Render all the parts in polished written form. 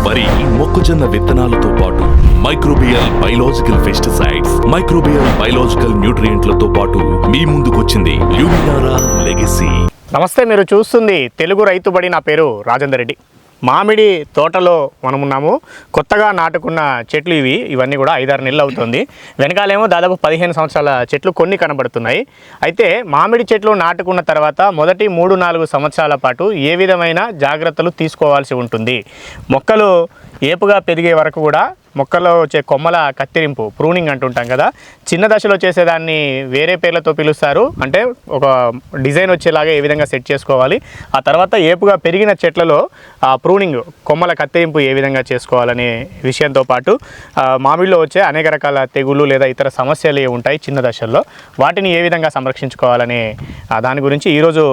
వరి, మొక్కజొన్న విత్తనాలతో పాటు microbial biological pesticides, microbial biological న్యూట్రియంట్లతో పాటు మీ ముందుకొచ్చింది ల్యూమినారా లెగసీ. నమస్తే, మీరు చూస్తుంది తెలుగు రైతు బడి. నా పేరు రాజేందర్ రెడ్డి. మామిడి తోటలో మనమున్నాము. కొత్తగా నాటుకున్న చెట్లు ఇవన్నీ కూడా 5-6 నెలలు అవుతుంది. వెనకాలేమో దాదాపు 15 సంవత్సరాల చెట్లు కొన్ని కనబడుతున్నాయి. అయితే మామిడి చెట్లు నాటుకున్న తర్వాత మొదటి 3-4 సంవత్సరాల పాటు ఏ విధమైన జాగ్రత్తలు తీసుకోవాల్సి ఉంటుంది? మొక్కలు ఏపుగా పెరిగే వరకు కూడా మొక్కలో వచ్చే కొమ్మల కత్తిరింపు, ప్రూనింగ్ అంటుంటాం కదా, చిన్న దశలో చేసేదాన్ని వేరే పేర్లతో పిలుస్తారు. అంటే ఒక డిజైన్ వచ్చేలాగా ఏ విధంగా సెట్ చేసుకోవాలి, ఆ తర్వాత ఏపుగా పెరిగిన చెట్లలో ఆ ప్రూనింగ్, కొమ్మల కత్తిరింపు ఏ విధంగా చేసుకోవాలనే విషయంతో పాటు మామిడిలో వచ్చే అనేక రకాల తెగుళ్ళు లేదా ఇతర సమస్యలు ఉంటాయి చిన్న దశల్లో, వాటిని ఏ విధంగా సంరక్షించుకోవాలనే దాని గురించి ఈరోజు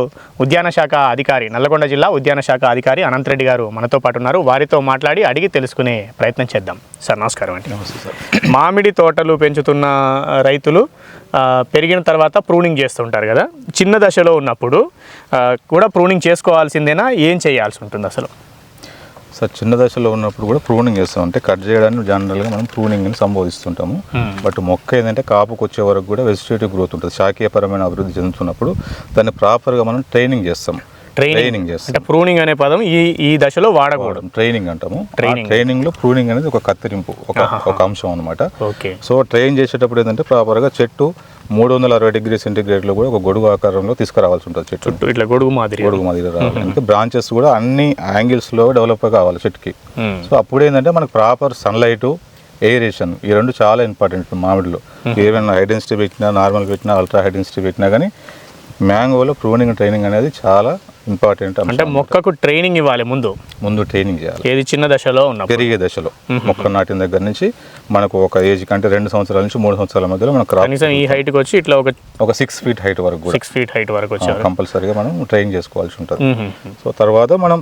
ఉద్యాన శాఖ అధికారి, నల్లగొండ జిల్లా ఉద్యాన శాఖ అధికారి అనంతరెడ్డి గారు మనతో పాటు ఉన్నారు. వారితో మాట్లాడి అడిగి తెలుసుకునే ప్రయత్నం చేద్దాం. సార్ నమస్కారం అండి. నమస్తే సార్. మామిడి తోటలు పెంచుతున్న రైతులు పెరిగిన తర్వాత ప్రూనింగ్ చేస్తుంటారు కదా, చిన్న దశలో ఉన్నప్పుడు కూడా ప్రూనింగ్ చేసుకోవాల్సిందేనా, ఏం చేయాల్సి ఉంటుంది అసలు? సార్, చిన్న దశలో ఉన్నప్పుడు కూడా ప్రూనింగ్ చేస్తాం. అంటే కట్ చేయడానికి జనరల్గా మనం ప్రూనింగ్ని సంబోధిస్తుంటాము. బట్ మొక్క ఏంటంటే కాపుకు వచ్చే వరకు కూడా వెజిటేటివ్ గ్రోత్ ఉంటుంది. శాఖీయపరమైన అభివృద్ధి చెందుతున్నప్పుడు దాన్ని ప్రాపర్గా మనం ట్రైనింగ్ చేస్తాం. ట్రైనింగ్ చేస్తాం. అంటే ప్రూనింగ్ అనే పదం ఈ దశలో వాడకూడదు, ట్రైనింగ్ అంటాము. ట్రైనింగ్ లో ప్రూనింగ్ అనేది ఒక కత్తిరింపు, ఒక అంశం అనమాట. సో ట్రైన్ చేసేటప్పుడు ఏంటంటే ప్రాపర్గా చెట్టు 360 డిగ్రీ సెంటీగ్రేడ్లో కూడా ఒక గొడుగు ఆకారంలో తీసుకురావాల్సి ఉంటుంది. చెట్టు ఇట్లా గొడుగు మాదిరి రావాలి. ఇంకా బ్రాంచెస్ కూడా అన్ని యాంగిల్స్లో డెవలప్ కావాలి చెట్టుకి. సో అప్పుడు ఏంటంటే మనకు ప్రాపర్ సన్లైట్, ఎయిరేషన్, ఈ రెండు చాలా ఇంపార్టెంట్ మామిడిలో. ఏమైనా హై డెన్సిటీ పెట్టినా, నార్మల్ పెట్టినా, అల్ట్రా హై డెన్సిటీ పెట్టినా కానీ మ్యాంగోలో ప్రూనింగ్ ట్రైనింగ్ అనేది చాలా ఇంపార్టెంట్. అంటే మొక్కకు ట్రైనింగ్ ఇవ్వాలి, ముందు ట్రైనింగ్ చేయాలి. ఏది చిన్న దశలో ఉన్న పెరిగే దశలో, మొక్క నాటిన దగ్గర నుంచి మనకు ఒక ఏజ్ కంటే 2 సంవత్సరాల నుంచి 3 సంవత్సరాల మధ్యలో మనకు ఈ హైట్కి వచ్చి ఇట్లా ఒక 6 ఫీట్ హైట్ వరకు, 6 ఫీట్ హైట్ వరకు వచ్చి కంపల్సరీగా మనం ట్రైన్ చేసుకోవాల్సి ఉంటుంది. సో తర్వాత మనం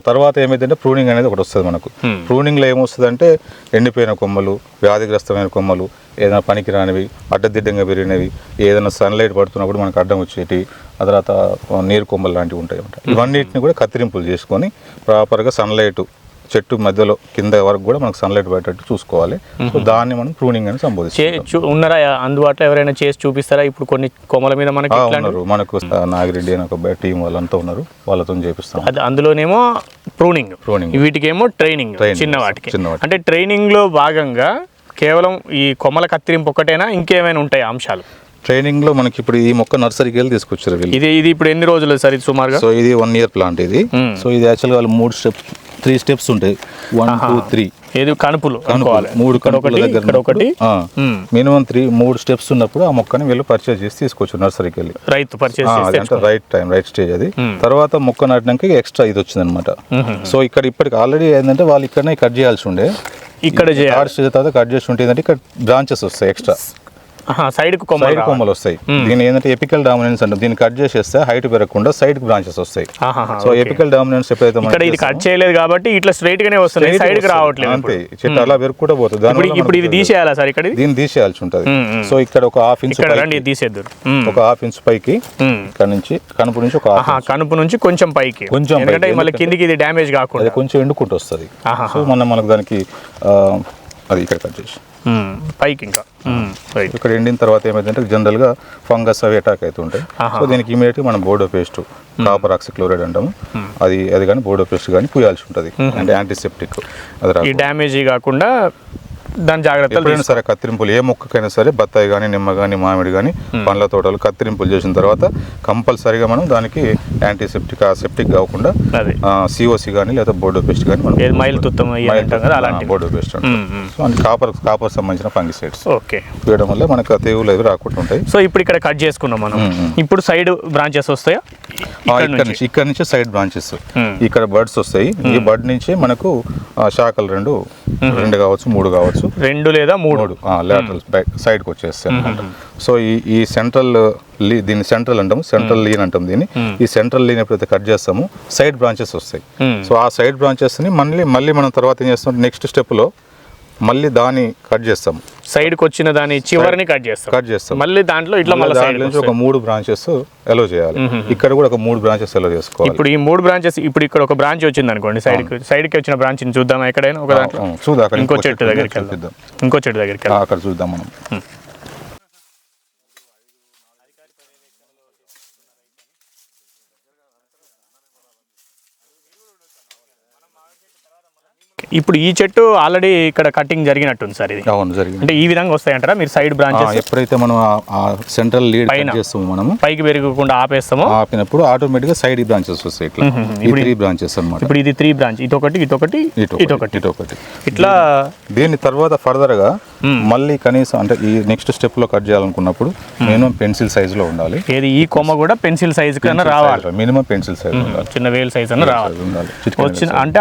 తర్వాత ఏమైందంటే ప్రూనింగ్ అనేది ఒకటి వస్తుంది మనకు. ప్రూనింగ్లో ఏమొస్తుంది అంటే ఎండిపోయిన కొమ్మలు, వ్యాధిగ్రస్తమైన కొమ్మలు, ఏదైనా పనికి రానివి, అడ్డదిడ్డంగా పెరిగినవి, ఏదైనా సన్లైట్ పడుతున్నప్పుడు మనకు అడ్డం వచ్చేటి, ఆ తర్వాత నీరు కొమ్మలు లాంటివి ఉంటాయి అన్నమాట. ఇవన్నిటిని కూడా కత్తిరింపులు చేసుకొని ప్రాపర్గా సన్లైట్ చెట్టు మధ్యలో కింద వరకు కూడా మనకు సన్లైట్ పడేటట్టు చూసుకోవాలి. సో దాన్ని మనం ప్రూనింగ్ అని సంబోధిస్తాం. ఉన్నారా అందుబాటులో ఎవరైనా చేసి చూపిస్తారా? ఇప్పుడు కొన్ని కొమ్మల మీద ఉన్నారు, మనకు నాగిరెడ్డి అని ఒక టీం వాళ్ళంతా ఉన్నారు, వాళ్ళతో చేపిస్తాం. అందులోనేమో ప్రూనింగ్, వీటికేమో ట్రైనింగ్, చిన్న వాటికి. అంటే ట్రైనింగ్ లో భాగంగా కేవలం ఈ కొమ్మల కత్తిరింపు ఒకటేనా, ఇంకేమైనా ఉంటాయి అంశాలు? ట్రైనింగ్ లో మనకి ఇప్పుడు ఈ మొక్క నర్సరీకి వెళ్ళి తీసుకొచ్చారు. ఇది ఇప్పుడు ఎన్ని రోజులు సార్ ఇది సుమారుగా? సో ఇది 1 year ప్లాంట్ ఇది. సో ఇది యాక్చువల్గా వాళ్ళు 3 స్టెప్స్ ఉంటాయి. 1, 2, 3 ఏది కనుపులు 3 కనుపుల దగ్గర ఒకటి మినిమం 3 స్టెప్స్ ఉన్నప్పుడు ఆ మొక్కని వీళ్ళు పర్చేజ్ చేసి తీసుకొచ్చారు నర్సరీకి వెళ్ళి. రైతు పర్చేజ్ అంటే రైట్ టైం, రైట్ స్టేజ్ అది. తర్వాత మొక్క నాటినాక ఎక్స్ట్రా ఇది వచ్చింది అనమాట. సో ఇప్పటికి ఆల్రెడీ ఏంటంటే వాళ్ళు ఇక్కడనే కట్ చేయాల్సి ఉండే, ఇక్కడ తర్వాత కట్ చేసి ఉంటే ఏంటంటే ఇక్కడ బ్రాంచెస్ వస్తాయి ఎక్స్ట్రా, సైడ్ కొమ్మలు వస్తాయి. దీని ఏంటంటే ఎపికల్ డామినెన్స్ అంటే దీన్ని కట్ చేసేస్తే హైట్ పెరగకుండా సైడ్ కి బ్రాంచెస్ వస్తాయి. సో ఎపికల్ డామినెన్స్ ఎప్పుడైతే ఇది కట్ చేయలేదు కాబట్టి ఇట్లా స్ట్రైట్ గానే వస్తుంది, సైడ్ కి రావట్లేదు. అంతే, చెట్టు అలా పెరుగుకుంటూ పోతుంది. ఇప్పుడు ఇది తీసేయాలా సార్? ఇక్కడ దీన్ని తీసేయాల్సి ఉంటుంది. సో ఇక్కడ ఒక 1/2 ఇంచ్ తీసేద్దారు, ఒక 1/2 ఇంచ్ పైకి, ఇక్కడ నుంచి కనుపు నుంచి ఒక కనుపు నుంచి కొంచెం పైకి, ఎందుకంటే మళ్ళీ కిందికి ఇది డ్యామేజ్ కాకుండా కొంచెం ఎండుకుంటూ వస్తుంది. సో మనకు దానికి అది ఇక్కడ కట్ చేసి పైకి ఇంకా ఇక్కడ ఎండిన తర్వాత ఏమైందంటే జనరల్గా ఫంగస్ అవి అటాక్ అవుతుంటాయి. సో దీనికి ఇమీడియట్గా మనం బోర్డో పేస్ట్, కాపర్ ఆక్సిక్లోరైడ్ అంటాము, అది కానీ బోర్డో పేస్ట్ కానీ పూయాల్సి ఉంటుంది. అంటే యాంటీసెప్టిక్, అది డ్యామేజ్ కాకుండా దాని జాగ్రత్తలు. సరే కత్తిరింపులు ఏ మొక్కకైనా సరే, బత్తాయి కానీ, నిమ్మ కానీ, మామిడి కానీ, పండ్ల తోటలు కత్తిరింపులు చేసిన తర్వాత కంపల్సరీగా మనం దానికి యాంటీసెప్టిక్, సెప్టిక్ కాకుండా సిఓసి కానీ లేదా బోర్డో పేస్ట్ కానీ బోర్డో పేస్ట్ అంటే కాపర్ సంబంధించిన ఫంగిసైడ్స్ వేయడం వల్ల మనకు తెగులు అవి రాకుండా ఉంటాయి. సో ఇప్పుడు ఇక్కడ కట్ చేసుకున్నాం మనం, ఇప్పుడు సైడ్ బ్రాంచెస్ వస్తాయా? ఇక్కడ నుంచి సైడ్ బ్రాంచెస్, ఇక్కడ బర్డ్స్ వస్తాయి. ఈ బర్డ్ నుంచి మనకు శాఖలు 2 కావచ్చు, 3 కావచ్చు, 2 లేదా 3 లాటరల్ సైడ్కి వచ్చేస్తాయి అనమాట. సో ఈ సెంట్రల్ దీన్ని సెంట్రల్ అంటాము, సెంట్రల్ లీన్ అంటాం దీన్ని. ఈ సెంట్రల్ లీన్ ఎప్పుడైతే కట్ చేస్తామో సైడ్ బ్రాంచెస్ వస్తాయి. సో ఆ సైడ్ బ్రాంచెస్ని మళ్ళీ మనం తర్వాత ఏం చేస్తాం, నెక్స్ట్ స్టెప్లో మళ్ళీ దాన్ని కట్ చేస్తాం, సైడ్కి వచ్చిన దాని చివరిని కట్ చేస్తాం మళ్ళీ దాంట్లో ఇట్లా దాంట్లో నుంచి ఒక 3 బ్రాంచెస్ ఎలో చేయాలి. ఇక్కడ కూడా ఒక 3 బ్రాంచెస్ ఎలో చేసుకోవాలి. ఇప్పుడు ఈ 3 బ్రాంచెస్, ఇప్పుడు ఇక్కడ ఒక బ్రాంచ్ వచ్చింది అనుకోండి, సైడ్కి వచ్చిన బ్రాంచ్ చూద్దాం ఎక్కడైనా ఒక దాంట్లో. చూద్దాం, ఇంకో చెట్టు దగ్గరికి వెళ్దాం, ఇంకో చెట్టు దగ్గరికి అక్కడ చూద్దాం మనం. ఇప్పుడు ఈ చెట్టు ఆల్రెడీ ఇక్కడ కటింగ్ జరిగినట్టుంది సార్ ఇది. అవును, జరిగింది. అంటే ఈ విధంగా వస్తాయంటారా మీరు సైడ్ బ్రాంచెస్? ఎప్పుడైతే మనం ఆ సెంట్రల్ లీడ్ చేస్తామో మనము పైకి పెరగకుండా ఆపినప్పుడు ఆటోమేటిక్ గా సైడ్ బ్రాంచెస్ వస్తాయి. ఇట్లా ఈ 3 బ్రాంచెస్ అన్నమాట. ఇప్పుడు ఇది 3 బ్రాంచ్, ఇటొకటి ఇట్లా. దీని తర్వాత ఫర్దర్ గా మళ్ళీ కనీసం అంటే ఈ నెక్స్ట్ స్టెప్ లో కట్ చేయాలనుకున్నప్పుడు మినిమం పెన్సిల్ సైజ్ లో ఉండాలి. ఏది ఈ కొమ్మ కూడా పెన్సిల్ సైజ్ కన్నా రావాలి, మినిమం పెన్సిల్ సైజ్ ఉండాలి, చిన్న వేల్ సైజ్ అన్న రావాలి. అంటే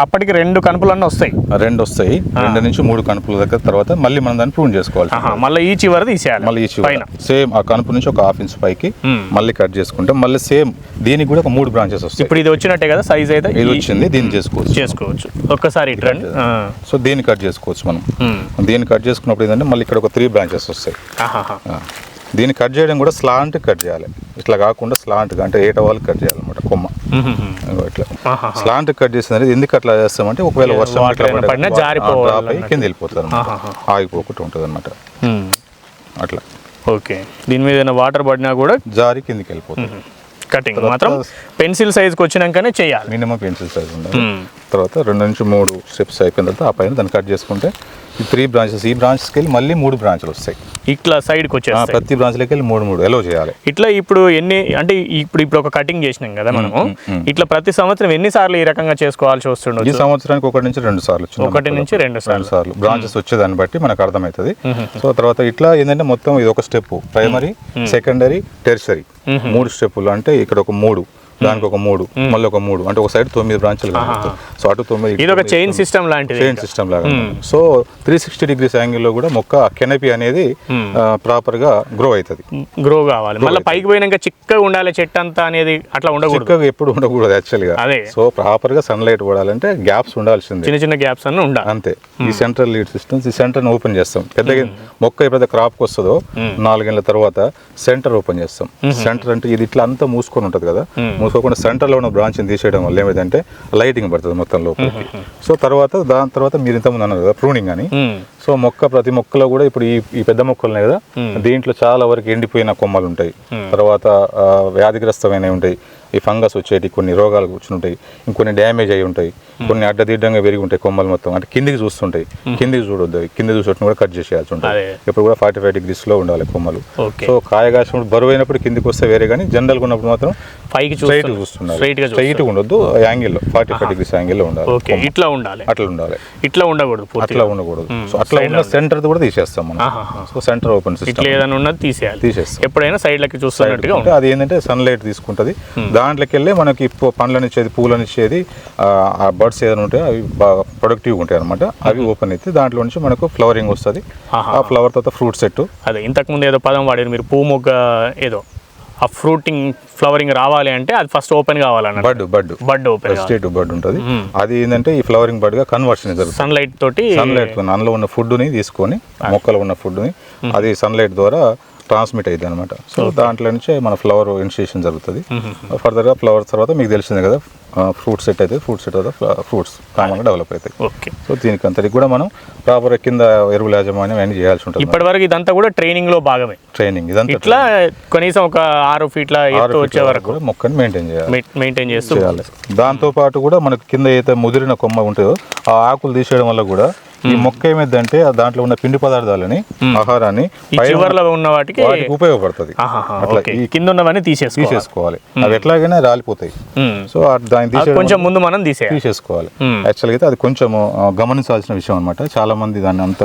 అప్పటికి 2 కనుపులు వస్తాయి, 2 వస్తాయి. 2 నుంచి 3 కనుపుల దగ్గర తర్వాత మళ్ళీ మనం దాన్ని ప్రూన్ చేసుకోవాలి. మళ్ళీ ఈ చివరి తీసేయాలి, మళ్ళీ ఈ చివరి సేమ్ ఆ కనుపు నుంచి ఒక 1/2 ఇంచ్ పైకి మళ్ళీ కట్ చేసుకుంటే మళ్ళీ సేమ్ దీనికి కూడా ఒక 3 బ్రాంచెస్ వస్తాయి. ఇప్పుడు ఇది వచ్చినట్టే కదా సైజ్ అయితే, ఇది వచ్చింది, దీన్ని చేసుకోవచ్చు ఒక్కసారి. సో దీన్ని కట్ చేసుకోవచ్చు మనం. దీన్ని కట్ చేసుకున్నప్పుడు ఏంటంటే మళ్ళీ ఇక్కడ ఒక 3 బ్రాంచెస్ వస్తాయి. దీన్ని కట్ చేయడం కూడా స్లాంట్ కట్ చేయాలి, ఇట్లా కాకుండా స్లాంట్గా అంటే ఏటవాళ్ళు కట్ చేయాలన్నమాట కొమ్మ. ఇట్లా స్లాంట్ కట్ చేసింది ఎందుకు అట్లా చేస్తామంటే ఒకవేళ వర్షం డ్రాప్ అయ్యి కింద వెళ్ళిపోతుంది, ఆగిపోకుండా ఉంటుంది అనమాట. అట్లా ఓకే, దీని మీద వాటర్ పడినా కూడా జారి కిందికి వెళ్ళిపోతుంది. కటింగ్ మాత్రం పెన్సిల్ సైజ్కి వచ్చినాకనే చేయాలి, మినిమం పెన్సిల్ సైజ్ ఉండాలి. తర్వాత 2 నుంచి 3 స్టెప్స్ అయిపోయిన తర్వాత ఆ పైన దాన్ని కట్ చేసుకుంటే ఈ 3 బ్రాంచెస్, ఈ బ్రాంచెస్కి వెళ్ళి మళ్ళీ 3 బ్రాంచ్లు వస్తాయి. ఇట్లా సైడ్కి వచ్చేస్తాయి, ప్రతి బ్రాంచ్లోకి వెళ్ళి 3 ఎలో చేయాలి. ఇట్లా ఇప్పుడు ఎన్ని అంటే ఇప్పుడు ఒక కటింగ్ చేసినాం కదా మనము, ఇట్లా ప్రతి సంవత్సరం ఎన్నిసార్లు ఈ రకంగా చేసుకోవాల్సి వస్తుండదు? ఈ సంవత్సరానికి 1 నుంచి 2 సార్లు, 1 నుంచి 2 సార్లు బ్రాంచెస్ వచ్చేదాన్ని బట్టి మనకు అర్థమవుతుంది. సో తర్వాత ఇట్లా ఏంటంటే మొత్తం ఇది ఒక స్టెప్, ప్రైమరీ, సెకండరీ, టెర్షరీ 3 స్టెప్పులు. అంటే ఇక్కడ ఒక 3, దానికి ఒక 3, మళ్ళీ ఒక 3, అంటే ఒక సైడ్ 9 బ్రాంచ్లు. సో అటు 9, ఇది ఒక చైన్ సిస్టమ్ లాంటిది, చైన్ సిస్టమ్ లాగా. సో 360 డిగ్రీస్ యాంగిల్లో కూడా మొక్క కెనపీ అనేది ప్రాపర్ గా గ్రో గ్రో కావాలి. మళ్ళీ పైకి పోయినాక చిక్కగా ఉండాలి చెట్టు అంతా అనేది, అట్లా ఉండకూడదు, చిక్కగా ఎప్పుడు ఉండకూడదు యాక్చువల్ గా. సో ప్రాపర్ గా సన్లైట్ పడాలంటే గ్యాప్స్ ఉండాల్సిందే, చిన్న గ్యాప్స్ అన్న ఉండాలి అంతే. ఈ సెంట్రల్ లీడ్ సిస్టమ్స్, ఈ సెంటర్ ఓపెన్ చేస్తాం. పెద్దగా మొక్క ఎప్పుడైతే క్రాప్ వస్తుందో 4 ఏళ్ల తర్వాత సెంటర్ ఓపెన్ చేస్తాం. సెంటర్ అంటే ఇది ఇట్లా అంతా మూసుకొని ఉంటుంది కదా, మూసుకోకుండా సెంటర్ లో ఉన్న బ్రాంచ్ తీసేయడం వల్ల ఏమైందంటే లైటింగ్ పడుతుంది మొత్తం లోపలికి. సో దాని తర్వాత మీరు ఇంతకుముందు అన్నారు కదా ప్రూనింగ్ అని. సో ప్రతి మొక్కలో కూడా ఇప్పుడు ఈ పెద్ద మొక్కలున్నాయి కదా, దీంట్లో చాలా వరకు ఎండిపోయిన కొమ్మలు ఉంటాయి, తర్వాత వ్యాధిగ్రస్తమైనవి ఉంటాయి, ఈ ఫంగస్ వచ్చేటి కొన్ని రోగాలు వచ్చి ఇంకొన్ని డ్యామేజ్ అయి ఉంటాయి, కొన్ని అడ్డదిడ్డంగా పెరిగి ఉంటాయి కొమ్మలు మొత్తం. అంటే కిందికి చూస్తుంటాయి, కిందికి చూడొద్దు, కింద చూసొట్టు కూడా కట్ చేసేయాల్సి ఉంటుంది. ఇప్పుడు కూడా 45 degrees లో ఉండాలి కొమ్మలు. సో కాయ కాసినప్పుడు బరువు అయినప్పుడు కిందికి వస్తే వేరే, కానీ జనరల్గా ఉన్నప్పుడు మాత్రం స్ట్రైట్ చూస్తున్నారు, స్ట్రైట్ ఉండొద్దు, యాంగిల్లో 45 degrees యాంగిల్లో ఉండాలి. ఇట్లా ఉండాలి, అట్లా ఉండాలి, ఇట్లా ఉండకూడదు, అట్లా ఉండకూడదు. సో అట్లా ఉన్న సెంటర్ కూడా తీసేస్తాం మనం. సో సెంటర్ ఓపెన్ సిస్టమ్ ఏదైనా ఉన్నది తీసేస్తాం, ఎప్పుడైనా సైడ్ లకి చూస్తున్నట్టుగా. అది ఏంటంటే సన్లైట్ తీసుకుంటది, దాంట్లోకి వెళ్ళి మనకి పండ్లనిచ్చేది, పూలనిచ్చేది, ఆ బర్డ్స్ ఏదైనా ఉంటాయో అవి బాగా ప్రొడక్టివ్గా ఉంటాయి అనమాట. అవి ఓపెన్ అయితే దాంట్లో నుంచి మనకు ఫ్లవరింగ్ వస్తుంది. ఆ ఫ్లవర్ తర్వాత ఫ్రూట్ సెట్. అదే ఇంతకుముందు ఏదో పదం వాడారు మీరు, పువ్వు మొగ్గ ఏదో, ఆ ఫ్రూటింగ్ ఫ్లవరింగ్ రావాలి అంటే అది ఫస్ట్ ఓపెన్ కావాలన్న బడ్ ఓపెన్ స్టేట్ బడ్ ఉంటుంది. అది ఏంటంటే ఈ ఫ్లవరింగ్ బడ్ గా కన్వర్షన్ జరుగుతుంది సన్లైట్ తోటి. అందులో ఉన్న ఫుడ్ ని తీసుకొని, మొక్కలో ఉన్న ఫుడ్ ని అది సన్లైట్ ద్వారా ట్రాన్స్మిట్ అయ్యింది అనమాట. సో దాంట్లో నుంచే మన ఫ్లవర్ ఇనిషియేషన్ జరుగుతుంది. ఫర్దర్గా ఫ్లవర్స్ తర్వాత మీకు తెలిసిందే కదా, ఫ్రూట్ సెట్ అయితే ఫ్రూట్ సెట్ తర్వాత ఫ్రూట్స్ కామన్గా డెవలప్ అవుతాయి. సో దీనికి అంతటికి కూడా మనం ప్రాపర్ కింద ఎరువుల యాజమాన్యం అన్ని చేయాల్సి ఉంటుంది. ఇప్పటి వరకు ఇదంతా కూడా ట్రైనింగ్ లో భాగమే. ట్రైనింగ్ ఇదంతా ఇట్లా కనీసం ఒక 6 feet వచ్చే వరకు మొక్కని మెయింటైన్ చేస్తూ చేయాలి. దాంతో పాటు కూడా మనకు కింద అయితే ముదిరిన కొమ్మ ఉంటుందో ఆ ఆకులు తీసేయడం వల్ల కూడా ఈ మొక్క ఏమైందంటే దాంట్లో ఉన్న పిండి పదార్థాలని, ఆహారాన్ని ఉన్న వాటికి ఉపయోగపడుతుంది. అట్లా కింద ఉన్నవన్నీ తీసేసుకోవాలి, అవి ఎట్లాగైనా రాలిపోతాయి. సో దాన్ని కొంచెం ముందు మనం తీసేసుకోవాలి. యాక్చువల్గా అయితే అది కొంచెం గమనించాల్సిన విషయం అనమాట. చాలా మంది దాన్ని అంత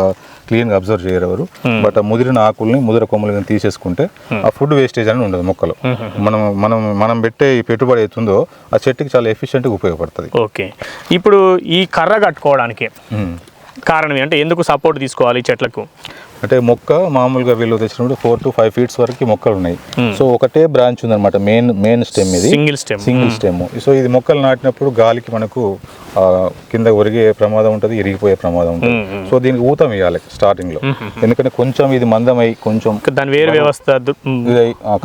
క్లీన్ గా అబ్జర్వ్ చేయరు ఎవరు. బట్ ముదిరిన ఆకుల్ని, ముదిర కొమ్మలని తీసేసుకుంటే ఆ ఫుడ్ వేస్టేజ్ అని ఉండదు మొక్కలో. మనం పెట్టే ఈ పెట్టుబడి అవుతుందో ఆ చెట్టుకి చాలా ఎఫిషియెంట్ గా ఉపయోగపడుతుంది. ఓకే, ఇప్పుడు ఈ కర్ర కట్టుకోవడానికి కారణం అంటే ఎందుకు సపోర్ట్ తీసుకోవాలి చెట్లకు? అంటే మొక్క మామూలుగా వీళ్ళు తెచ్చినప్పుడు 4 to 5 feet వరకు మొక్కలు ఉన్నాయి. సో ఒకటే బ్రాంచ్ ఉందన్నమాట, మెయిన్ స్టెమ్ ఇది, సింగిల్ స్టెమ్. సో ఇది మొక్కలు నాటినప్పుడు గాలికి మనకు కింద ఒరిగే ప్రమాదం ఉంటుంది, ఇరిగిపోయే ప్రమాదం ఉంటుంది. సో దీనికి ఊతం ఇవ్వాలి స్టార్టింగ్ లో, ఎందుకంటే కొంచెం ఇది మందమై కొంచెం దాని వేరు వ్యవస్థ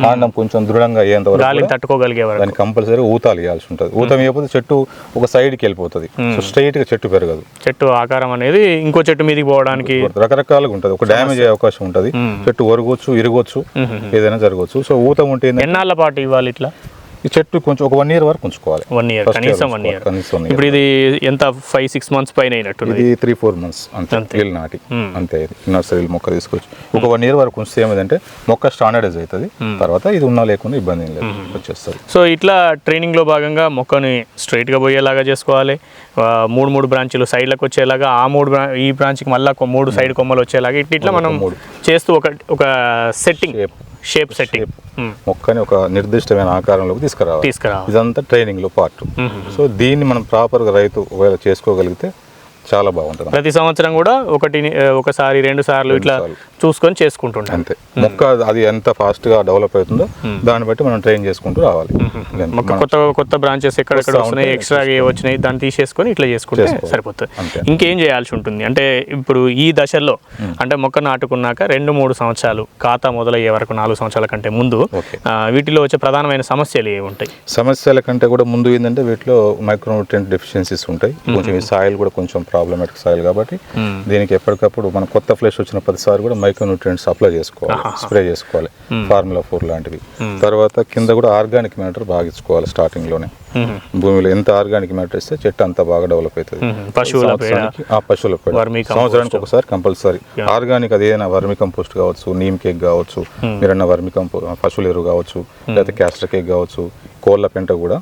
కాండం కొంచెం దృఢంగా అయ్యేంత వరకు తట్టుకోగలిగే దానికి కంపల్సరీ ఊతాలు ఇవ్వాల్సి ఉంటుంది. ఊతం ఇవ్వకపోతే చెట్టు ఒక సైడ్కి వెళ్ళిపోతుంది, సో స్ట్రైట్ గా చెట్టు పెరగదు. చెట్టు ఆకారం అనేది ఇంకో చెట్టు మీదకి పోవడానికి రకరకాలుగా ఉంటుంది, ఒక డ్యామేజ్ అయ్యే అవకాశం ఉంటుంది, చెట్టు ఒరగొచ్చు, ఇరగొచ్చు, ఏదైనా జరగచ్చు. సో ఊతం ఉంటే ఎన్నాళ్ళ పాటు ఇవ్వాలి ఇట్లా? ఈ చెట్టు కొంచెం ఒక 1 year వరకు ఉంచుకోవాలి. 1 year కనీసం 1 year. ఇప్పుడు ఇది ఎంత 5-6 months పైన అయినట్టు? ఇది 3-4 months అంతే నాటి అంతే. ఇది నర్సరీలో మొక్క తీసుకొచ్చి ఒక 1 year వరకు ఉంచితే ఏమిటంటే మొక్క స్టాండర్డైజ్ అవుతుంది, తర్వాత ఇది ఉన్నా లేకుండా ఇబ్బంది లేదు, వచ్చేస్తుంది. సో ఇట్లా ట్రైనింగ్ లో భాగంగా మొక్కని స్ట్రైట్ గా పోయేలాగా చేసుకోవాలి, 3 బ్రాంచ్లు సైడ్లకు వచ్చేలాగా, ఈ బ్రాంచ్కి మళ్ళీ 3 సైడ్ కొమ్మలు వచ్చేలాగా ఇట్లా మనం చేస్తూ ఒక సెట్టింగ్ షేప్ సెట్టింగ్ మొక్కని ఒక నిర్దిష్టమైన ఆకారంలోకి తీసుకురావాలి. ఇదంతా ట్రైనింగ్ లో పార్ట్. సో దీన్ని మనం ప్రాపర్ గా రైతు ఒకవేళ చేసుకోగలిగితే చాలా బాగుంటుంది. ప్రతి సంవత్సరం కూడా ఒకసారి 2 సార్లు ఇట్లా చూసుకొని చేసుకుంటుంటాం అంతే. మొక్క అది ఎంత ఫాస్ట్ గా డెవలప్ అవుతుందో దాన్ని బట్టి మనం ట్రైన్ చేసుకుంటూ రావాలి. కొత్త బ్రాంచెస్ ఎక్కడెక్కడ వస్తున్నాయి, ఎక్స్ట్రా వచ్చినాయి, దాన్ని తీసేసుకొని ఇట్లా చేసుకుంటే సరిపోతుంది. ఇంకేం చేయాల్సి ఉంటుంది అంటే ఇప్పుడు ఈ దశల్లో అంటే మొక్క నాటుకున్నాక 2-3 సంవత్సరాలు ఖాతా మొదలయ్యే వరకు 4 సంవత్సరాల కంటే ముందు వీటిలో వచ్చే ప్రధానమైన సమస్యలు ఏమి ఉంటాయి? సమస్యల కంటే కూడా ముందు ఏంటంటే వీటిలో మైక్రోన్యూట్రియంట్ డెఫిషియన్సీస్ ఉంటాయి. కొంచెం ఈ సాయిల్ కూడా కొంచెం ప్రాబ్లమాటిక్ సాయిల్ కాబట్టి దీనికి ఎప్పటికప్పుడు మనం కొత్త ఫ్లెష్ వచ్చిన ప్రతిసారి కూడా మైక్రోన్యూట్రియంట్స్ అప్లై చేసుకోవాలి, స్ప్రే చేసుకోవాలి, ఫార్ములా 4 లాంటివి. తర్వాత కింద కూడా ఆర్గానిక్ మ్యాటర్ బాగా ఇచ్చుకోవాలి స్టార్టింగ్ లోనే. భూమిలో ఎంత ఆర్గానిక్ మ్యాటర్ ఇస్తే చెట్టు అంత బాగా డెవలప్ అవుతుంది. పశువుల పేడ సంవత్సరానికి ఒకసారి కంపల్సరీ ఆర్గానిక్, అది ఏదైనా వర్మి కంపోస్ట్ కావచ్చు, నీమ్ కేక్ కావచ్చు, మీరన్న వర్మి పశువుల ఎరువు కావచ్చు, లేకపోతే క్యాస్టర్ కేక్ కావచ్చు, కోళ్ళ పెంట కూడా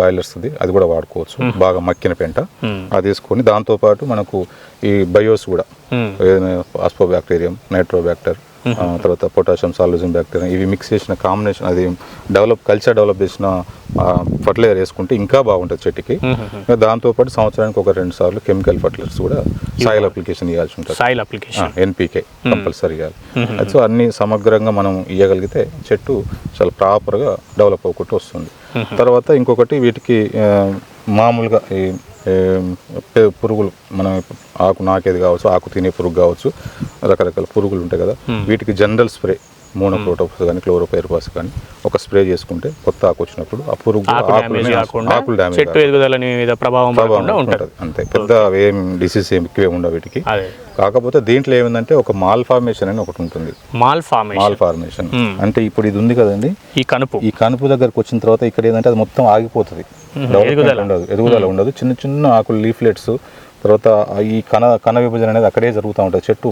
బాయిలర్స్ అది కూడా వాడుకోవచ్చు, బాగా మక్కిన పెంట అది తీసుకొని దాంతోపాటు మనకు ఈ బయోస్ కూడా ఏదైనా ఆస్పోబ్యాక్టీరియం, నైట్రోబ్యాక్టర్, తర్వాత పొటాషియం సాల్యూజిన్ బ్యాక్టీరియా, ఇవి మిక్స్ చేసిన కాంబినేషన్, అది కల్చర్ డెవలప్ చేసిన ఫర్టిలైజర్ వేసుకుంటే ఇంకా బాగుంటుంది చెట్టుకి. దాంతోపాటు సంవత్సరానికి ఒక 2 సార్లు కెమికల్ ఫర్టిలైజర్స్ కూడా సాయిల్ అప్లికేషన్ ఇవ్వాల్సి ఉంటుంది. సాయిల్ అప్లికేషన్ NPK కంపల్సరీ ఇవ్వాలి. సో అన్ని సమగ్రంగా మనం ఇవ్వగలిగితే చెట్టు చాలా ప్రాపర్గా డెవలప్ అవ్వకుండా వస్తుంది. తర్వాత ఇంకొకటి వీటికి మామూలుగా ఈ పురుగులు, మనం ఆకు నాకేది కావచ్చు, ఆకు తినే పురుగు కావచ్చు, రకరకాల పురుగులు ఉంటాయి కదా, వీటికి జనరల్ స్ప్రే మోనోక్రోటోఫాస్ కానీ క్లోరోపైరిఫాస్ కానీ ఒక స్ప్రే చేసుకుంటే కొత్త ఆకు వచ్చినప్పుడు ఆ పురుగు ఆకులు డ్యామేజ్ ప్రభావం ఉంటుంది. అంతే, పెద్ద ఏం డిసీజ్ ఎక్కువే ఉండవు వీటికి. కాకపోతే దీంట్లో ఏమిందంటే ఒక మాల్ ఫార్మేషన్ అని ఒకటి ఉంటుంది. మాల్ ఫార్మేషన్ అంటే ఇప్పుడు ఇది ఉంది కదండి, ఈ కనుపు దగ్గరకు వచ్చిన తర్వాత ఇక్కడ ఏంటంటే అది మొత్తం ఆగిపోతుంది, ఎదుగుదల ఉండదు. చిన్న చిన్న ఆకులు, లీఫ్లెట్స్, తర్వాత ఈ కణ విభజన అనేది అక్కడే జరుగుతూ ఉంటుంది. చెట్టు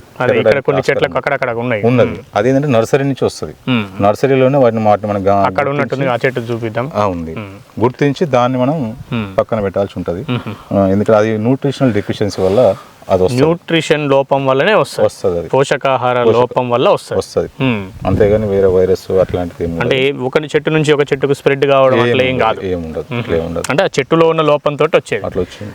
ఉన్నది అదేంటంటే నర్సరీ నుంచి వస్తుంది. నర్సరీలోనే వాటిని మనకు చెట్టు చూపిద్దాం ఉంది, గుర్తించి దాన్ని మనం పక్కన పెట్టాల్సి ఉంటుంది. ఎందుకంటే అది న్యూట్రిషనల్ డెఫిషియన్సీ వల్ల న్యూట్రిషన్ లోపం వల్లనే వస్తుంది, పోషకాహార లోపం వల్ల వస్తుంది. అంతేగాని వేరే వైరస్ అట్లాంటిది అంటే ఒక చెట్టు నుంచి ఒక చెట్టుకు స్ప్రెడ్ కావడం అట్లా ఏం కాదు, ఏముండదు. అంటే ఆ చెట్టులో ఉన్న లోపంతో వచ్చేది. అట్లా వచ్చింది.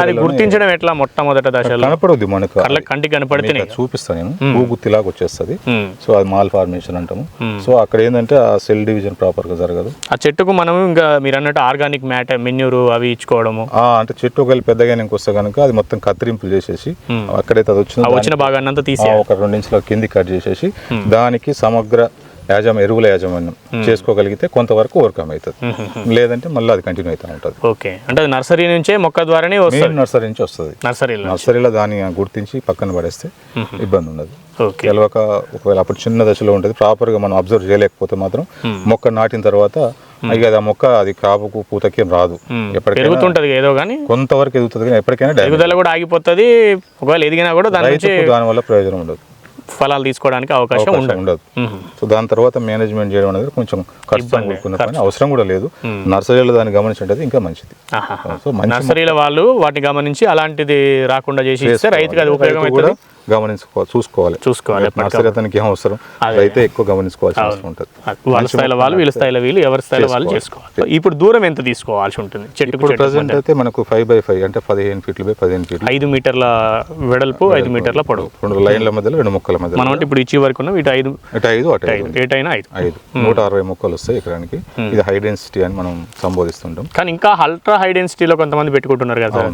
అది గుర్తించడం ఎట్లా? మొట్టమొదట దశలో కనపడదు మనకు, కంటికి కనపడితే చూపిస్తాను నేను, పూగుత్తిలాగా వచ్చేస్తుంది. సో అది మాల్ ఫార్మేషన్ అంటాము. సో అక్కడ ఏంటంటే ఆ సెల్ డివిజన్ ప్రాపర్ గా జరగదు. ఆ చెట్టుకు మనం ఇంకా మీరు అన్నట్టు ఆర్గానిక్ మ్యాటర్, మెన్యూరు అవి ఇచ్చుకోవడము. అంటే చెట్టు ఒకవేళ పెద్దగా వస్తే కనుక అది మొత్తం కత్తిరింపు చేసేసి అక్కడైతే అది వచ్చిన భాగాన్ని తీసి ఒక 2 ఇంచుల కింది కట్ చేసేసి దానికి సమగ్ర ఎరువుల యాజమాన్యం చేసుకోగలిగితే కొంతవరకు ఓవర్కమ్ అవుతుంది. లేదంటే మళ్ళీ అది కంటిన్యూ అవుతూ ఉంటుంది. ఓకే, అంటే నర్సరీ నుంచే మొక్క ద్వారానే వస్తుంది. నర్సరీ నుంచి వస్తుంది. నర్సరీలో దాన్ని గుర్తించి పక్కన పడేస్తే ఇబ్బంది ఉండదు. తెలవక ఒకవేళ అప్పుడు చిన్న దశలో ఉంటుంది, ప్రాపర్ గా మనం అబ్జర్వ్ చేయలేకపోతే మాత్రం మొక్క నాటిన తర్వాత ఇక ఆ మొక్క అది కాపుకు పూతకి రాదు, ఎదుగుతుంటది ఏదో కానీ కొంతవరకు ఎదుగుతుంది, కానీ ఎప్పటికైనా ఎదుగుదల కూడా ఆగిపోతుంది. ఒకవేళ ఎదిగినా కూడా దాని వల్ల ప్రయోజనం ఉండదు, ఫలాలు తీసుకోవడానికి అవకాశం ఉండదు. సో దాని తర్వాత మేనేజ్మెంట్ చేయడం అనేది కొంచెం కష్టం కూడుకున్న అవసరం కూడా లేదు. నర్సరీలో దాన్ని గమనించే ఇంకా మంచిది. సో నర్సరీల వాళ్ళు వాటిని గమనించి అలాంటిది రాకుండా చేసి రైతుకి అది ఉపయోగం అవుతుంది. చూసుకోవాలి. నర్సరీ అతనికి ఏం అవసరం అయితే ఎక్కువ గమనించుకోవాల్సిన అవసరం ఉంటుంది. వాళ్ళ స్థాయిలో వాళ్ళు, వీళ్ళ స్థాయిలో వీళ్ళు, ఎవరి స్థాయిలో వాళ్ళు చేసుకోవాలి. ఇప్పుడు దూరం ఎంత తీసుకోవాల్సి ఉంటుంది చెట్టు? ఇప్పుడు ప్రెసెంట్ అయితే మనకు 5x5 అంటే 15 ఫీట్లు బై 15 ఫీట్లు, 5 మీటర్ల వెడల్పు, 5 మీటర్ల పొడవు, 2 లైన్ల మధ్యలో 2 మొక్కల మధ్య. మనం అంటే ఇప్పుడు ఇచ్చి వరకు ఉన్నాం, ఇటు 5 ఏటైనా 5 160 మొక్కలు వస్తాయి ఎకరానికి. ఇది హై డెన్సిటీ అని మనం సంబోధిస్తుంటాం. కానీ ఇంకా అల్ట్రా హై డెన్సిటీలో కొంతమంది పెట్టుకుంటున్నారు కదా.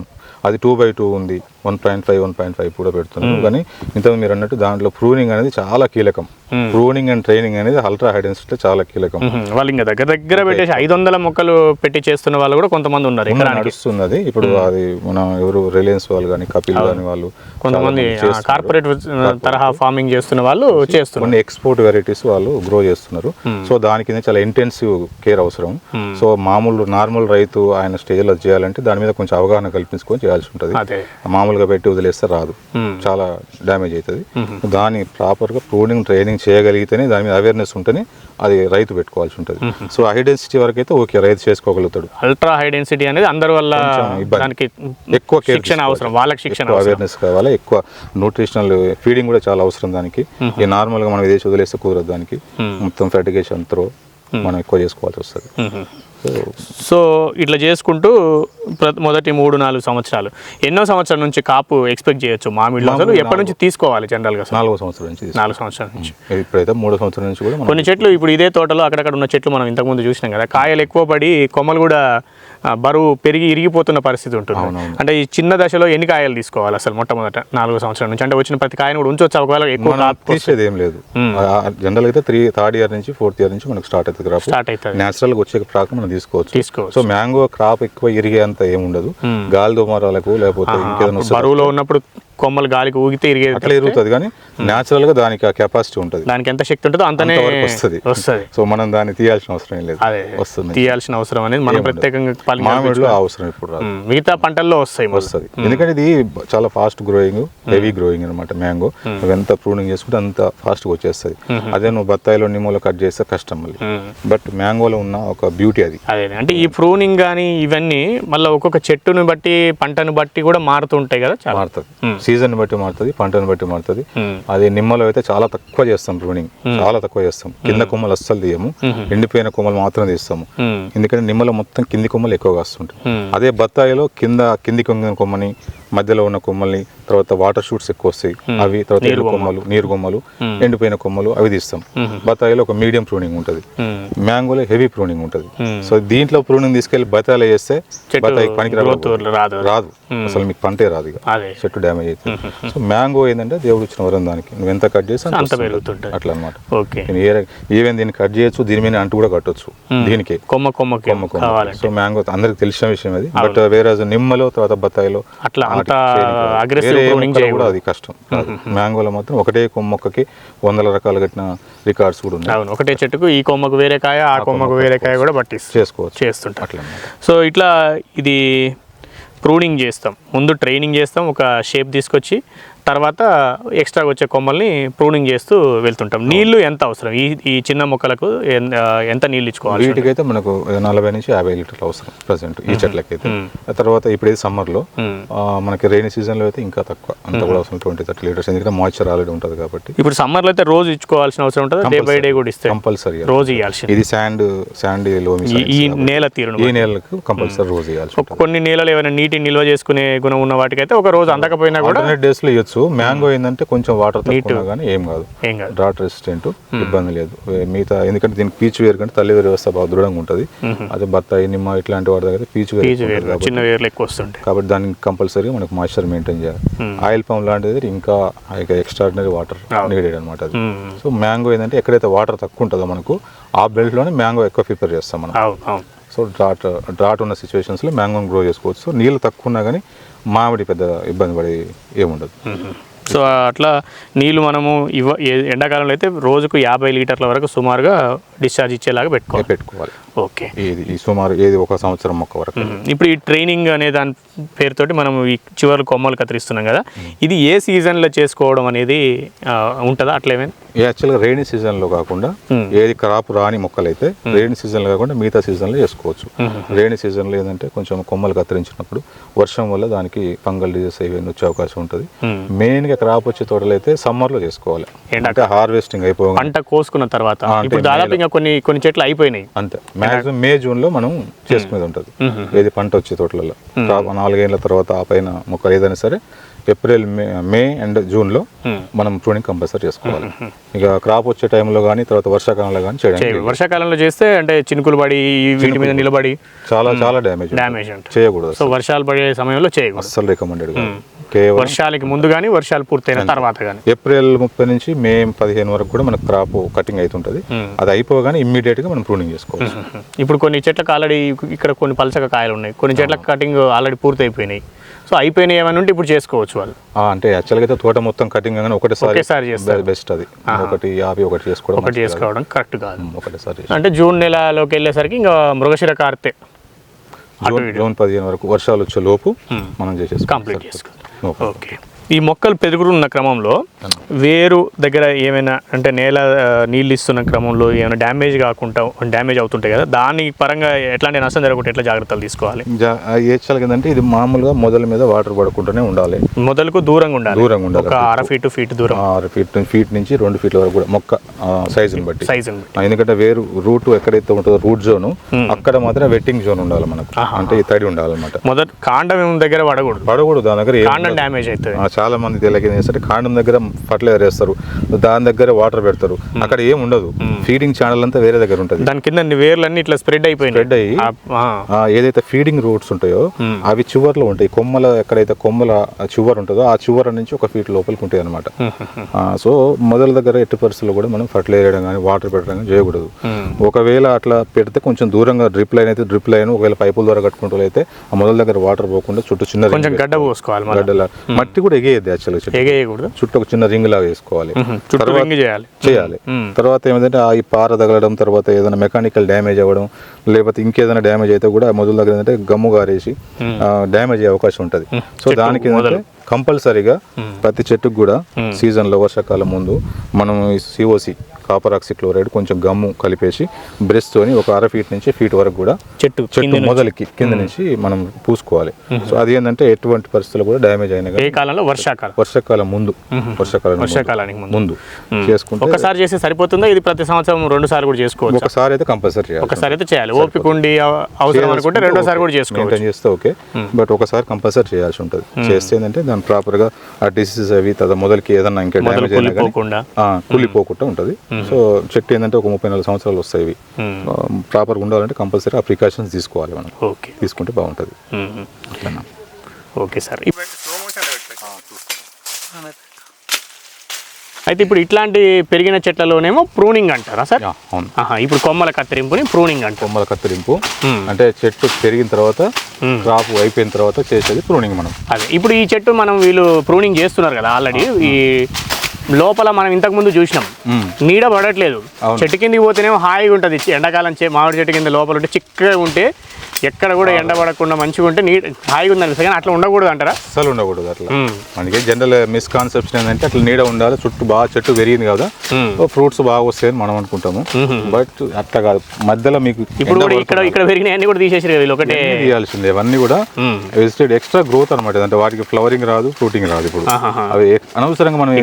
అది 2x2 ఉంది, 1.5 కూడా పెడుతున్నాం. కానీ ఇంతకు మీరు అన్నట్టు దాంట్లో ప్రూనింగ్ అనేది చాలా కీలకం. ప్రూనింగ్ అండ్ ట్రైనింగ్ అనేది అల్ట్రా హై డెన్సిటీ చాలా కీలకం. వాళ్ళు ఇంకా దగ్గర పెట్టేసి 500 మొక్కలు పెట్టి చేస్తున్న వాళ్ళు కూడా కొంతమంది ఉన్నారు. నడుస్తున్నది ఇప్పుడు. అది మన ఎవరు రిలయన్స్ వాళ్ళు కానీ, కపిల్ కానీ, వాళ్ళు కొంతమంది కార్పొరేట్ తరహా ఫార్మింగ్ చేస్తున్న వాళ్ళు చేస్తున్నారు. కొన్ని ఎక్స్పోర్ట్ వెరైటీస్ వాళ్ళు గ్రో చేస్తున్నారు. సో దానికి చాలా ఇంటెన్సివ్ కేర్ అవసరం. సో నార్మల్ రైతు ఆయన స్టేజ్లో చేయాలంటే దాని మీద కొంచెం అవగాహన కల్పించుకొని చేయాల్సి ఉంటుంది. మామూలుగా పెట్టి వదిలేస్తే రాదు, చాలా డ్యామేజ్ అవుతుంది. దాని ప్రాపర్గా ప్రూనింగ్ ట్రైనింగ్ చేయగలిగితేనే, దాని మీద అవేర్నెస్ ఉంటేనే అది రైతు పెట్టుకోవాల్సి ఉంటుంది. సో హై డెన్సిటీ వరకు అయితే ఓకే, రైతు చేసుకోగలుగుతాడు. అల్ట్రా హై డెన్సిటీ అనేది అందరి వల్ల దానికి ఎక్కువ శిక్షణ అవసరం, వాళ్ళకి శిక్షణ అవేర్నెస్ కావాలి, ఎక్కువ న్యూట్రిషనల్ ఫీడింగ్ కూడా చాలా అవసరం దానికి. ఈ నార్మల్గా మనం విదేశీ వదిలేస్తే కుదరదు దానికి. మొత్తం ఫెర్టిగేషన్ త్రో మనం ఎక్కువ చేసుకోవాల్సి వస్తుంది. సో ఇట్లా చేసుకుంటూ మొదటి 3-4 సంవత్సరాలు, ఎన్నో సంవత్సరాల నుంచి కాపు ఎక్స్పెక్ట్ చేయొచ్చు మామిడిలో? అసలు ఎప్పటి నుంచి తీసుకోవాలి జనరల్గా? 4వ సంవత్సరం నుంచి. 4 సంవత్సరాల నుంచి. ఇప్పుడైతే 3వ సంవత్సరం నుంచి కూడా కొన్ని చెట్లు ఇప్పుడు ఇదే తోటలో అక్కడక్కడ ఉన్న చెట్లు మనం ఇంతకుముందు చూసినాం కదా, కాయలు ఎక్కువ పడి కొమ్మలు కూడా బరువు పెరిగి ఇరిగిపోతున్న పరిస్థితి ఉంటుంది. అంటే ఈ చిన్న దశలో ఎన్ని కాయలు తీసుకోవాలి అసలు మొట్టమొదట 4వ సంవత్సరం నుంచి? అంటే వచ్చిన ప్రతి కాయను కూడా ఉంచవచ్చు, ఒకవేళ ఎక్కువ తీసేది ఏం లేదు. జనరల్ అయితే 3rd ఇయర్ నుంచి 4th ఇయర్ నుంచి మనకు స్టార్ట్ అవుతుంది. నేచురల్ గా వచ్చే ప్రాక్ మనం తీసుకోవచ్చు. సో మ్యాంగో క్రాప్ ఎక్కువ ఇరిగే అంత ఏముండదు. గాలి దోమరాలకు లేకపోతే ఇంకేదైనా బరువులో ఉన్నప్పుడు కొమ్మలు గాలికి ఊగితే అట్లా ఇరుగుతుంది. కానీ న్యాచురల్ గా దానికి ఆ కెపాసిటీ ఉంటుంది, దానికి ఎంత శక్తి ఉంటుందో అంతనే వస్తుంది. సో మనం దాన్ని తీయాల్సిన అవసరం ఏం లేదు, వస్తుంది. తీయాల్సిన అవసరం అనేది మనం ప్రత్యేకంగా మామిడిలో అవసరం ఇప్పుడు రాదు, మిగతా పంటల్లో వస్తుంది. ఎందుకంటే ఇది చాలా ఫాస్ట్ గ్రోయింగ్, హెవీ గ్రోయింగ్ అనమాట మ్యాంగో. నువ్వు ఎంత ప్రూనింగ్ చేసుకుంటే అంత ఫాస్ట్ గా వచ్చేస్తుంది. అదే నువ్వు బత్తాయిలో నిమ్మలో కట్ చేస్తే కష్టం మళ్ళీ. బట్ మ్యాంగోలో ఉన్న ఒక బ్యూటీ అది. అదే అంటే ఈ ప్రూనింగ్ కానీ ఇవన్నీ మళ్ళీ ఒక్కొక్క చెట్టుని బట్టి, పంటను బట్టి కూడా మారుతుంటాయి కదా. మారుతుంది, సీజన్ బట్టి మారుతుంది, పంటను బట్టి మారుతుంది. అది నిమ్మలో అయితే చాలా తక్కువ చేస్తాం ప్రూనింగ్, చాలా తక్కువ చేస్తాం. కింద కొమ్మలు అస్సలు తీయము, ఎండిపోయిన కొమ్మలు మాత్రం తీస్తాము. ఎందుకంటే నిమ్మలో మొత్తం కింది కొమ్మలు ఎక్కువగా వస్తుంటాయి. అదే బత్తాయిలో కింది కొమ్మని, మధ్యలో ఉన్న కొమ్మల్ని, తర్వాత వాటర్ షూట్స్ ఎక్కువ వస్తాయి అవి, తర్వాత నీరు కొమ్మలు, ఎండిపోయిన కొమ్మలు అవి తీస్తాం. బత్తాయిలో ఒక మీడియం ప్రూనింగ్ ఉంటుంది, మ్యాంగోలో హెవీ ప్రూనింగ్ ఉంటుంది. సో దీంట్లో ప్రూనింగ్ తీసుకెళ్లి బత్తాయిలో చేస్తే బత్తాయికి పనికి రాదు, అసలు మీకు పంటే రాదు, ఇక చెట్టు డ్యామేజ్ అవుతుంది. సో మ్యాంగో ఏంటంటే దేవుడు ఇచ్చిన వరం, దానికి నువ్వు ఎంత కట్ చేస్తే అంత పెరుగుతుంటుంది అట్లా అనమాట. ఈవెన్ దీన్ని కట్ చేయొచ్చు, దీని మీద అంటు కూడా కట్టొచ్చు, దీనికి కొమ్మ. సో మ్యాంగో అందరికి తెలిసిన విషయం అది. బట్ వేరే నిమ్మలో, తర్వాత బత్తాయిలో కూడా అది కష్టం. మ్యాంగోలో మాత్రం ఒకటే మొక్కకి 100 రకాలు కట్టిన రికార్డ్స్ కూడా ఉన్నాయి. ఒకటే చెట్టుకు ఈ కొమ్మకు వేరే కాయ, ఆ కొమ్మకు వేరే కాయ కూడా పట్టి చేస్తుంటాం అట్లా. సో ఇట్లా ఇది ప్రూనింగ్ చేస్తాం, ముందు ట్రైనింగ్ చేస్తాం, ఒక షేప్ తీసుకొచ్చి తర్వాత ఎక్స్ట్రా వచ్చే కొమ్మల్ని ప్రూనింగ్ చేస్తూ వెళ్తుంటాం. నీళ్లు ఎంత అవసరం ఈ చిన్న మొక్కలకు? ఎంత నీళ్ళు ఇచ్చుకోవాలి? వీటికైతే మనకు 40 నుంచి 50 లీటర్లు అవసరం ప్రజెంట్ ఈ చెట్లకైతే. తర్వాత ఇప్పుడు సమ్మర్లో మనకి రెయినీ సీజన్లో అయితే ఇంకా తక్కువ, అంత కూడా అవసరం 20-30 లీటర్స్, ఎందుకంటే మాయిశ్చర్ ఆల్రెడీ ఉంటుంది కాబట్టి. ఇప్పుడు సమ్మర్లో అయితే రోజు ఇచ్చుకోవాల్సిన అవసరం ఉంటుంది, డే బై డే కూడా ఇస్తే కంపల్సరీ రోజు ఇవ్వాల్సింది. ఇది శాండ్ లోమి, ఈ నేల తీరు, ఈ నేలకు కంపల్సరీ రోజు ఇవ్వాల్సి. కొన్ని నేలలు ఏమైనా నీటి నిల్వ చేసుకునే గుణం ఉన్న వాటికైతే ఒక రోజు అందకపోయినా కూడా డేస్ లో ఇవ్వచ్చు. మ్యాంగో ఏంటంటే కొంచెం వాటర్ తక్కువ కానీ ఏం కాదు, డ్రాట్ రెసిస్టెంట్, ఇబ్బంది లేదు. మిగతా ఎందుకంటే దీనికి పీచు వేరు కంటే తల్లి వేరు వ్యవస్థ బాగా దృఢంగా ఉంటుంది. అదే బత్తాయి, నిమ్మ ఇట్లాంటి వాటి దగ్గర పీచు వేరు, చిన్న వేర్లు ఎక్కువ వస్తుంటాయి కాబట్టి దానికి కంపల్సరీ మనకు మాయిశ్చర్ మెయింటైన్ చేయాలి. ఆయిల్ పంప్ లాంటిది ఇంకా ఎక్స్ట్రాడినరీ వాటర్ నీడెడ్ అనమాట అది. సో మ్యాంగో ఏంటంటే ఎక్కడైతే వాటర్ తక్కువ ఉంటుందో మనకు ఆ బెల్ట్ లోనే మ్యాంగో ఎక్కువ ప్రిపేర్ చేస్తాం మనం. సో డ్రాట్ ఉన్న సిచ్యువేషన్స్లో మ్యాంగోని గ్రో చేసుకోవచ్చు. సో నీళ్ళు తక్కువ ఉన్నా కానీ మామిడి పెద్ద ఇబ్బంది పడి ఏముండదు. సో అట్లా నీళ్ళు మనము ఎండాకాలంలో అయితే రోజుకు 50 లీటర్ల వరకు సుమారుగా డిశ్చార్జ్ ఇచ్చేలాగా పెట్టుకోవాలి. ఓకే. ఈ సుమారు ఏది 1 సంవత్సరం మొక్క వరకు. ఇప్పుడు ఈ ట్రైనింగ్ అనే దాని పేరుతోటి మనం ఈ చివరి కొమ్మలు కత్తిరిస్తున్నాం కదా, ఇది ఏ సీజన్లో చేసుకోవడం అనేది ఉంటుందా అట్లేమైనా? యాక్చువల్గా రెయినీ సీజన్లో కాకుండా ఏది క్రాప్ రాని మొక్కలు అయితే రెయినీ సీజన్లో కాకుండా మిగతా సీజన్లో చేసుకోవచ్చు. రెయినీ సీజన్లో ఏంటంటే కొంచెం కొమ్మలు కత్తిరించినప్పుడు వర్షం వల్ల దానికి ఫంగల్ డిజీస్ ఇవన్నీ వచ్చే అవకాశం ఉంటుంది. మెయిన్గా క్రాప్ వచ్చే తోటలు అయితే సమ్మర్లో చేసుకోవాలి, అంటే హార్వెస్టింగ్ అయిపోయి పంట కోసుకున్న తర్వాత. ఇప్పుడు దాదాపు ఇంకా కొన్ని చెట్లు అయిపోయినాయి అంతే. మాక్సిమం మే జూన్లో మనం చేసుకునేది ఉంటుంది ఏది పంట వచ్చే తోటలలో. 4 ఏళ్ళ తర్వాత ఆ పైన మొక్కలు ఏదైనా సరే ఏప్రిల్ మే అండ్ జూన్లో మనం ప్రూనింగ్ కంపల్సరీ చేసుకోవాలి. ఇక క్రాప్ వచ్చే టైంలో కానీ తర్వాత వర్షాకాలంలో కానీ చేయడానికి. వర్షాకాలంలో చేస్తే అంటే చినుకులు పడి వీటి మీద నిలబడి చాలా డ్యామేజ్ చేయకూడదు. సో వర్షాలు పడే సమయంలో చేయకూడదు, అస్సలు రికమెండెడ్. వర్షాలకి ముందు కానీ వర్షాలు పూర్తయిన తర్వాత కానీ. ఏప్రిల్ 30 నుంచి మే 15 వరకు కూడా మనకు క్రాప్ కటింగ్ అవుతుంటుంది. అది అయిపోగానే ఇమ్మీడియట్ గా మనం ప్రూనింగ్ చేసుకోవచ్చు. ఇప్పుడు కొన్ని చెట్లకు ఆల్రెడీ ఇక్కడ కొన్ని పలచగా కాయలు ఉన్నాయి, కొన్ని చెట్లకు కటింగ్ ఆల్రెడీ పూర్తి అయిపోయినాయి. సో అయిపోయినాయి ఏమైనా ఉంటే ఇప్పుడు చేసుకోవచ్చు వాళ్ళు. అంటే యాక్చువల్గా అయితే తోట మొత్తం కటింగ్ కానీ ఒకటేసారి బెస్ట్. అది ఒకటి చేసుకోవడం కరెక్ట్ కాదు. ఒకటేసారి అంటే జూన్ నెలలోకి వెళ్ళేసరికి ఇంకా మృగశిర కార్తె జూన్ 15 వరకు వర్షాలు వచ్చే లోపు మనం కంప్లీట్ చేసుకోవాలి. ఓకే. ఈ మొక్కలు పెరుగుతున్న క్రమంలో వేరు దగ్గర ఏమైనా అంటే నీళ్ళు ఇస్తున్న క్రమంలో ఏమైనా డ్యామేజ్ అవుతుంటాయి కదా, దాని పరంగా ఎట్లాంటి నష్టం జరగకుండా ఎట్లా జాగ్రత్తలు తీసుకోవాలి? ఏంటంటే ఇది మామూలుగా మొదల మీద వాటర్ పడకుండానే ఉండాలి. మొదలకు దూరంగా ఉండాలి. ఒక 1/2 ఫీట్ దూరం, 6 ఫీట్ నుంచి 2 ఫీట్ల వరకు కూడా మొక్క సైజుని బట్టి. ఎందుకంటే వేరు రూట్ ఎక్కడైతే ఉంటుందో రూట్ జోన్ అక్కడ మాత్రం వెట్టింగ్ జోన్ ఉండాలి మనకు, అంటే ఈ తడి ఉండాలన్నమాట. మొదటి కాండం దగ్గర పడకూడదు, దాని దగ్గర కాండం డ్యామేజ్ అవుతుంది. చాలా మంది తెలియక సరే కాండం దగ్గర ఫర్టిలైజర్ వేస్తారు, దాని దగ్గర వాటర్ పెడతారు, అక్కడ ఏం ఉండదు. ఫీడింగ్ ఛానల్ అంతా వేరే దగ్గర ఉంటుంది. దాని కింద వేర్లన్నీ ఇట్లా స్ప్రెడ్ అయ్యి ఏదైతే ఫీడింగ్ రూట్స్ ఉంటాయో అవి చివర్లో ఉంటాయి. ఎక్కడైతే కొమ్మల చివర్ ఉంటుందో ఆ చివర నుంచి 1 ఫీట్ లోపలికి ఉంటాయి అనమాట. సో మొదల దగ్గర ఎట్టి పరిస్థితుల్లో కూడా మనం ఫర్టిలైజర్ వేయడం కానీ వాటర్ పెట్టడం కానీ చేయకూడదు. ఒకవేళ అట్లా పెడితే కొంచెం దూరంగా డ్రిప్ లైన్ అయితే డ్రిప్ లైన్, ఒకవేళ పైపుల ద్వారా కట్టుకుంటూ అయితే ఆ మొదల దగ్గర వాటర్ పోకుండా చుట్టూ చిన్న గడ్డ పోసుకోవాలి, గడ్డల మట్టి కూడా ఎగేయద్దు. యాక్చువల్గా చుట్టూ ఒక చిన్న రింగ్ లాగా వేసుకోవాలి, చేయాలి. తర్వాత ఏమిటంటే ఈ పార తగలడం, తర్వాత ఏదైనా మెకానికల్ డ్యామేజ్ అవ్వడం, లేకపోతే ఇంకేదైనా డ్యామేజ్ అయితే కూడా మొదల దగ్గర ఏంటంటే గమ్ము గారేసి డ్యామేజ్ అయ్యే అవకాశం ఉంటుంది. సో దానికి ఏంటంటే కంపల్సరీగా ప్రతి చెట్టుకు కూడా సీజన్లో వర్షాకాలం ముందు మనం COC కాపర్ ఆక్సిక్లోరైడ్ కొంచెం గమ్ము కలిపేసి బ్రష్ తోని ఒక 1/2 ఫీట్ నుంచి ఫీట్ వరకు కూడా చెట్టు మొదలకి కింద నుంచి మనం పూసుకోవాలి. సో అది ఏంటంటే ఎటువంటి పరిస్థితుల్లో కూడా డ్యామేజ్ అయినా వర్షాకాలం వర్షాకాలానికి ముందు చేసుకుంటే ఒకసారి చేస్తే సరిపోతుందా? ఇది ప్రతి సంవత్సరం 2 సార్లు కూడా చేసుకోవచ్చు? ఒకసారి అయితే కంపల్సరీ చేయాలి. ఓపిక ఉండి అవసరం అనుకుంటే 2వ సారి కూడా చేసుకోవచ్చు, చేస్తే ఓకే. బట్ ఒకసారి కంపల్సరీ చేయాల్సి ఉంటుంది. చేస్తే ఏంటంటే దాని ప్రాపర్ గా ఆ డిసీజెస్ అవి మొదలకి ఏదన్నా ఇంకా డ్యామేజ్ అయినా కుళ్ళిపోకుండా ఉంటుంది. సో చెట్టు ఏంటంటే ఒక 34 సంవత్సరాలు వస్తాయి. ఇవి ప్రాపర్గా ఉండాలంటే కంపల్సరీ ఆ ప్రికాషన్స్ తీసుకోవాలి మనం. తీసుకుంటే బాగుంటుంది. Okay sir. అయితే ఇప్పుడు ఇట్లాంటి పెరిగిన చెట్లలోనేమో ప్రూనింగ్ అంటారా సార్? ఇప్పుడు కొమ్మల కత్తిరింపుని ప్రూనింగ్ అంటారు. కొమ్మల కత్తిరింపు అంటే చెట్టు పెరిగిన తర్వాత క్రాప్ అయిపోయిన తర్వాత చేసేది ప్రూనింగ్ మనం. అదే ఇప్పుడు ఈ చెట్టు వీళ్ళు ప్రూనింగ్ చేస్తున్నారు కదా ఆల్రెడీ. ఈ లోపల మనం ఇంతకు ముందు చూసినాం నీడ పడట్లేదు. చెట్టు కిందకి పోతేనేమో హాయిగా ఉంటుంది. ఎండాకాలం మామిడి చెట్టు కింద లోపల ఉంటే చిక్కగా ఉంటే ఎక్కడ కూడా ఎండ పడకుండా మంచిగా ఉంటే హాయిగా ఉందని. కానీ అట్లా ఉండకూడదు అంటారా? అసలు ఉండకూడదు అట్లా. మనకి జనరల్ మిస్కాన్సెప్షన్ ఏంటంటే అట్లా నీడ ఉండాలి, చుట్టూ బాగా చెట్టు పెరిగింది కదా ఫ్రూట్స్ బాగా వస్తాయని మనం అనుకుంటాము. బట్ అట్లా కాదు. మధ్యలో మీకు ఇప్పుడు ఇక్కడ పెరిగిన అన్ని కూడా తీసేసారు, ఒకటే తీయాల్సిందే. అవన్నీ కూడా వెజిటేట్ ఎక్స్ట్రా గ్రోత్ అనమాట. అంటే వాటికి ఫ్లవరింగ్ రాదు, ఫ్రూటింగ్ రాదు. ఇప్పుడు అవి అనవసరంగా మనం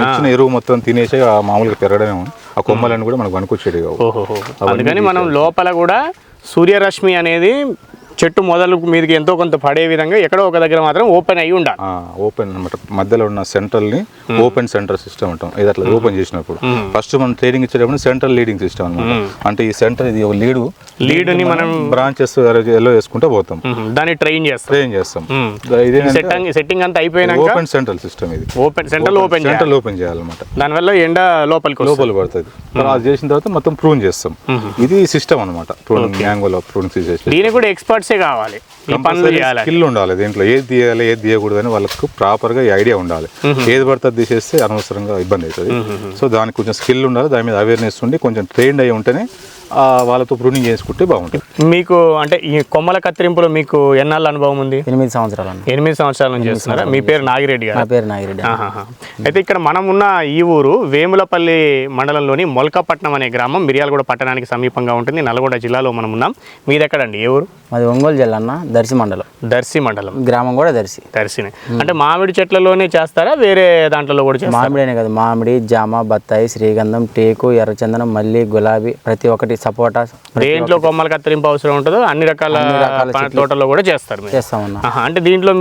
ఇచ్చిన ఎరువు మొత్తం తినేసి మామూలుగా పెరగడమే. ఆ కొమ్మలను కూడా మనకు వనుకొచ్చేది కావు. అందుకని మనం లోపల కూడా సూర్యరశ్మి అనేది చెట్టు మొదలు మీదకి ఎంతో కొంత పడే విధంగా ఎక్కడో ఒక దగ్గర మాత్రం ఓపెన్ అయ్యి ఉండాలి. ఓపెన్ అనమాట. మధ్యలో ఉన్న సెంట్రల్ని ఓపెన్ సెంటర్ సిస్టమ్ అంటాం. ఇది అట్లా ఓపెన్ చేసినప్పుడు ఫస్ట్ మనం ట్రైనింగ్ ఇచ్చేటప్పుడు సెంట్రల్ లీడింగ్ సిస్టమ్ అనమాట. అంటే ఈ సెంటర్ ఇది లీడ్ని మనం బ్రాంచెస్ ఎలా వేసుకుంటూ పోతాం, దాన్ని ట్రైన్ చేస్తాం. సెట్టింగ్ అంతా అయిపోయినా ఓపెన్ సెంట్రల్ సిస్టమ్. ఇది సెంట్రల్ ఓపెన్ చేయాలన్నమాట. దానివల్ల ఎండ లోపల పడుతుంది. అది చేసిన తర్వాత మొత్తం ప్రూన్ చేస్తాం. ఇది సిస్టమ్ అనమాట. ప్రూనింగ్ మ్యాంగోలో ప్రూనింగ్ సిస్టమ్. దీనికి కూడా ఎక్స్పర్ట్సే కావాలి. ఈ పనులు చేయాలి, స్కిల్ ఉండాలి దీంట్లో, ఏది తీయాలి ఏది తీయకూడదు అని వాళ్ళకు ప్రాపర్గా ఈ ఐడియా ఉండాలి. ఏది పడితే అది తీసేస్తే అనవసరంగా ఇబ్బంది అవుతుంది. సో దానికి కొంచెం స్కిల్ ఉండాలి, దాని మీద అవేర్నెస్ ఉండి కొంచెం ట్రైన్డ్ అయి ఉంటేనే వాళ్ళతో ప్రూనింగ్ చేసుకుంటే బాగుంటుంది. మీకు అంటే ఈ కొమ్మల కత్తిరింపులో మీకు ఎన్నాళ్ళ అనుభవం ఉంది? 8 సంవత్సరాలు. 8 సంవత్సరాల నుంచి చేస్తున్నారా? మీ పేరు నాగిరెడ్డి గారు? నా పేరు నాగిరెడ్డి. అయితే ఇక్కడ మనం ఉన్న ఈ ఊరు వేములపల్లి మండలంలోని మొలకపట్నం అనే గ్రామం మిర్యాలగూడ పట్టణానికి సమీపంగా ఉంటుంది. నల్గొండ జిల్లాలో మనం ఉన్నాం. మీది ఎక్కడండి? ఏ ఊరు? మాది ఒంగోలు జిల్లా అన్న, దర్శి మండలం. దర్శి మండలం, గ్రామం కూడా దర్శి. దర్శినే. అంటే మామిడి చెట్లలోనే చేస్తారా, వేరే దాంట్లో కూడా చేస్తారా? మామిడినే కదా, మామిడి, జామ, బత్తాయి, శ్రీగంధం, టేకు, ఎర్రచందనం, మల్లి, గులాబీ, ప్రతి ఒక్కటి, సపోటా. దేంట్లో కొమ్మల కత్తిరింపు అవసరం ఉంటుందో అన్ని రకాల తోటల్లో కూడా చేస్తారు. చేస్తామన్నా. అంటే దీంట్లో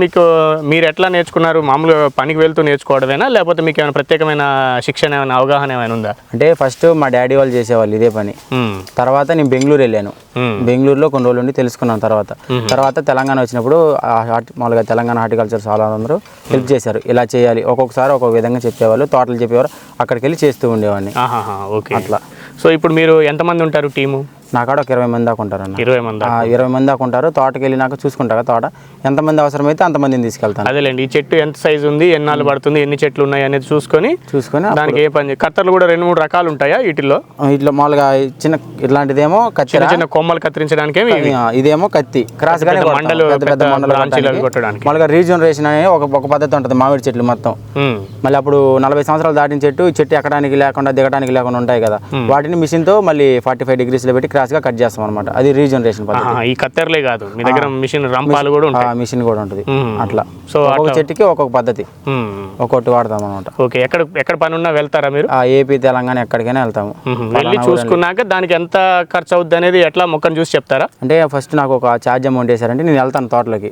మీరు ఎట్లా నేర్చుకున్నారు? మామూలుగా పనికి వెళ్తూ నేర్చుకోవడమేనా, లేకపోతే మీకు ఏమైనా ప్రత్యేకమైన శిక్షణ ఏమైనా అవగాహన ఏమైనా ఉందా? అంటే ఫస్ట్ మా డాడీ వాళ్ళు చేసేవాళ్ళు ఇదే పని. తర్వాత నేను బెంగళూరు వెళ్ళాను. బెంగళూరులో కొన్ని రోజులు ఉండి తెలుసుకున్నాను. తర్వాత తెలంగాణ వచ్చినప్పుడు మామూలుగా తెలంగాణ హార్టికల్చర్ చాలా అందరూ హెల్ప్ చేశారు. ఇలా చేయాలి, ఒక్కొక్కసారి ఒక్కొక్క విధంగా చెప్పేవాళ్ళు, తోటలు చెప్పేవారు, అక్కడికి వెళ్ళి చేస్తూ ఉండేవాడిని. ఓకే, అట్లా. సో ఇప్పుడు మీరు ఎంతమంది ఉంటారు టీము? నా కాడ ఒక 20 మంది దాకా ఉంటారు అన్న. 20 మంది? 20 మంది దాకా ఉంటారు. తోటకి వెళ్ళినాక చూసుకుంటా తోట ఎంతమంది అవసరమైతే అంతమందిని తీసుకెళ్తాను. అదేలేండి, ఈ చెట్టు ఎంత సైజు ఉంది, ఎన్నాళ్ళు పడుతుంది, ఎన్ని చెట్లు ఉన్నాయి అనేది చూసుకొని దానికి ఏ పని. కత్తర్లు కూడా 2-3 రకాలు ఉంటాయా వీటిలో? ఇట్లా మామూలుగా చిన్న ఇట్లాంటిదేమో కత్తి, చిన్న కొమ్మలు కత్తిరించడానికి, ఇదేమో కత్తి క్రాస్ గానే మండలు కొట్టడానికి. మామూలుగా రీజనరేషన్ అనే ఒక పద్ధతి ఉంటుంది మామిడి చెట్లు మొత్తం. మళ్ళీ అప్పుడు 40 సంవత్సరాలు దాటిన చెట్టు ఎక్కడానికి లేకుండా దిగడానికి లేకుండా ఉంటాయి కదా, వాటిని మిషన్ తో మళ్ళీ 45 డిగ్రీస్లో పెట్టి క్రాస్ గా కట్ చేస్తాం అనమాట. అది రీజనరేషన్ పద్ధతి. ఈ కత్తెరలే కాదు, మీ దగ్గర మిషన్ రంపాలు కూడా ఉంటాయి? మిషన్ కూడా ఉంటుంది. అట్లా సో ఒక్కొక్క చెట్టుకి ఒక్కొక్క పద్ధతి, ఒక్కొక్కటి వాడతాం అనమాట. ఓకే, ఎక్కడ పని ఉన్నా వెళ్తారా మీరు? ఏపీ, తెలంగాణ ఎక్కడికైనా వెళ్తాము. వెళ్ళి చూసుకున్నాక దానికి ఎంత ఖర్చు అవుద్ది అనేది ఎట్లా మొక్కను చూసి చెప్తారా? అంటే ఫస్ట్ నాకు ఒక ఛార్జ్ అమౌంట్ వేసారంటే నేను వెళ్తాను తోటలోకి.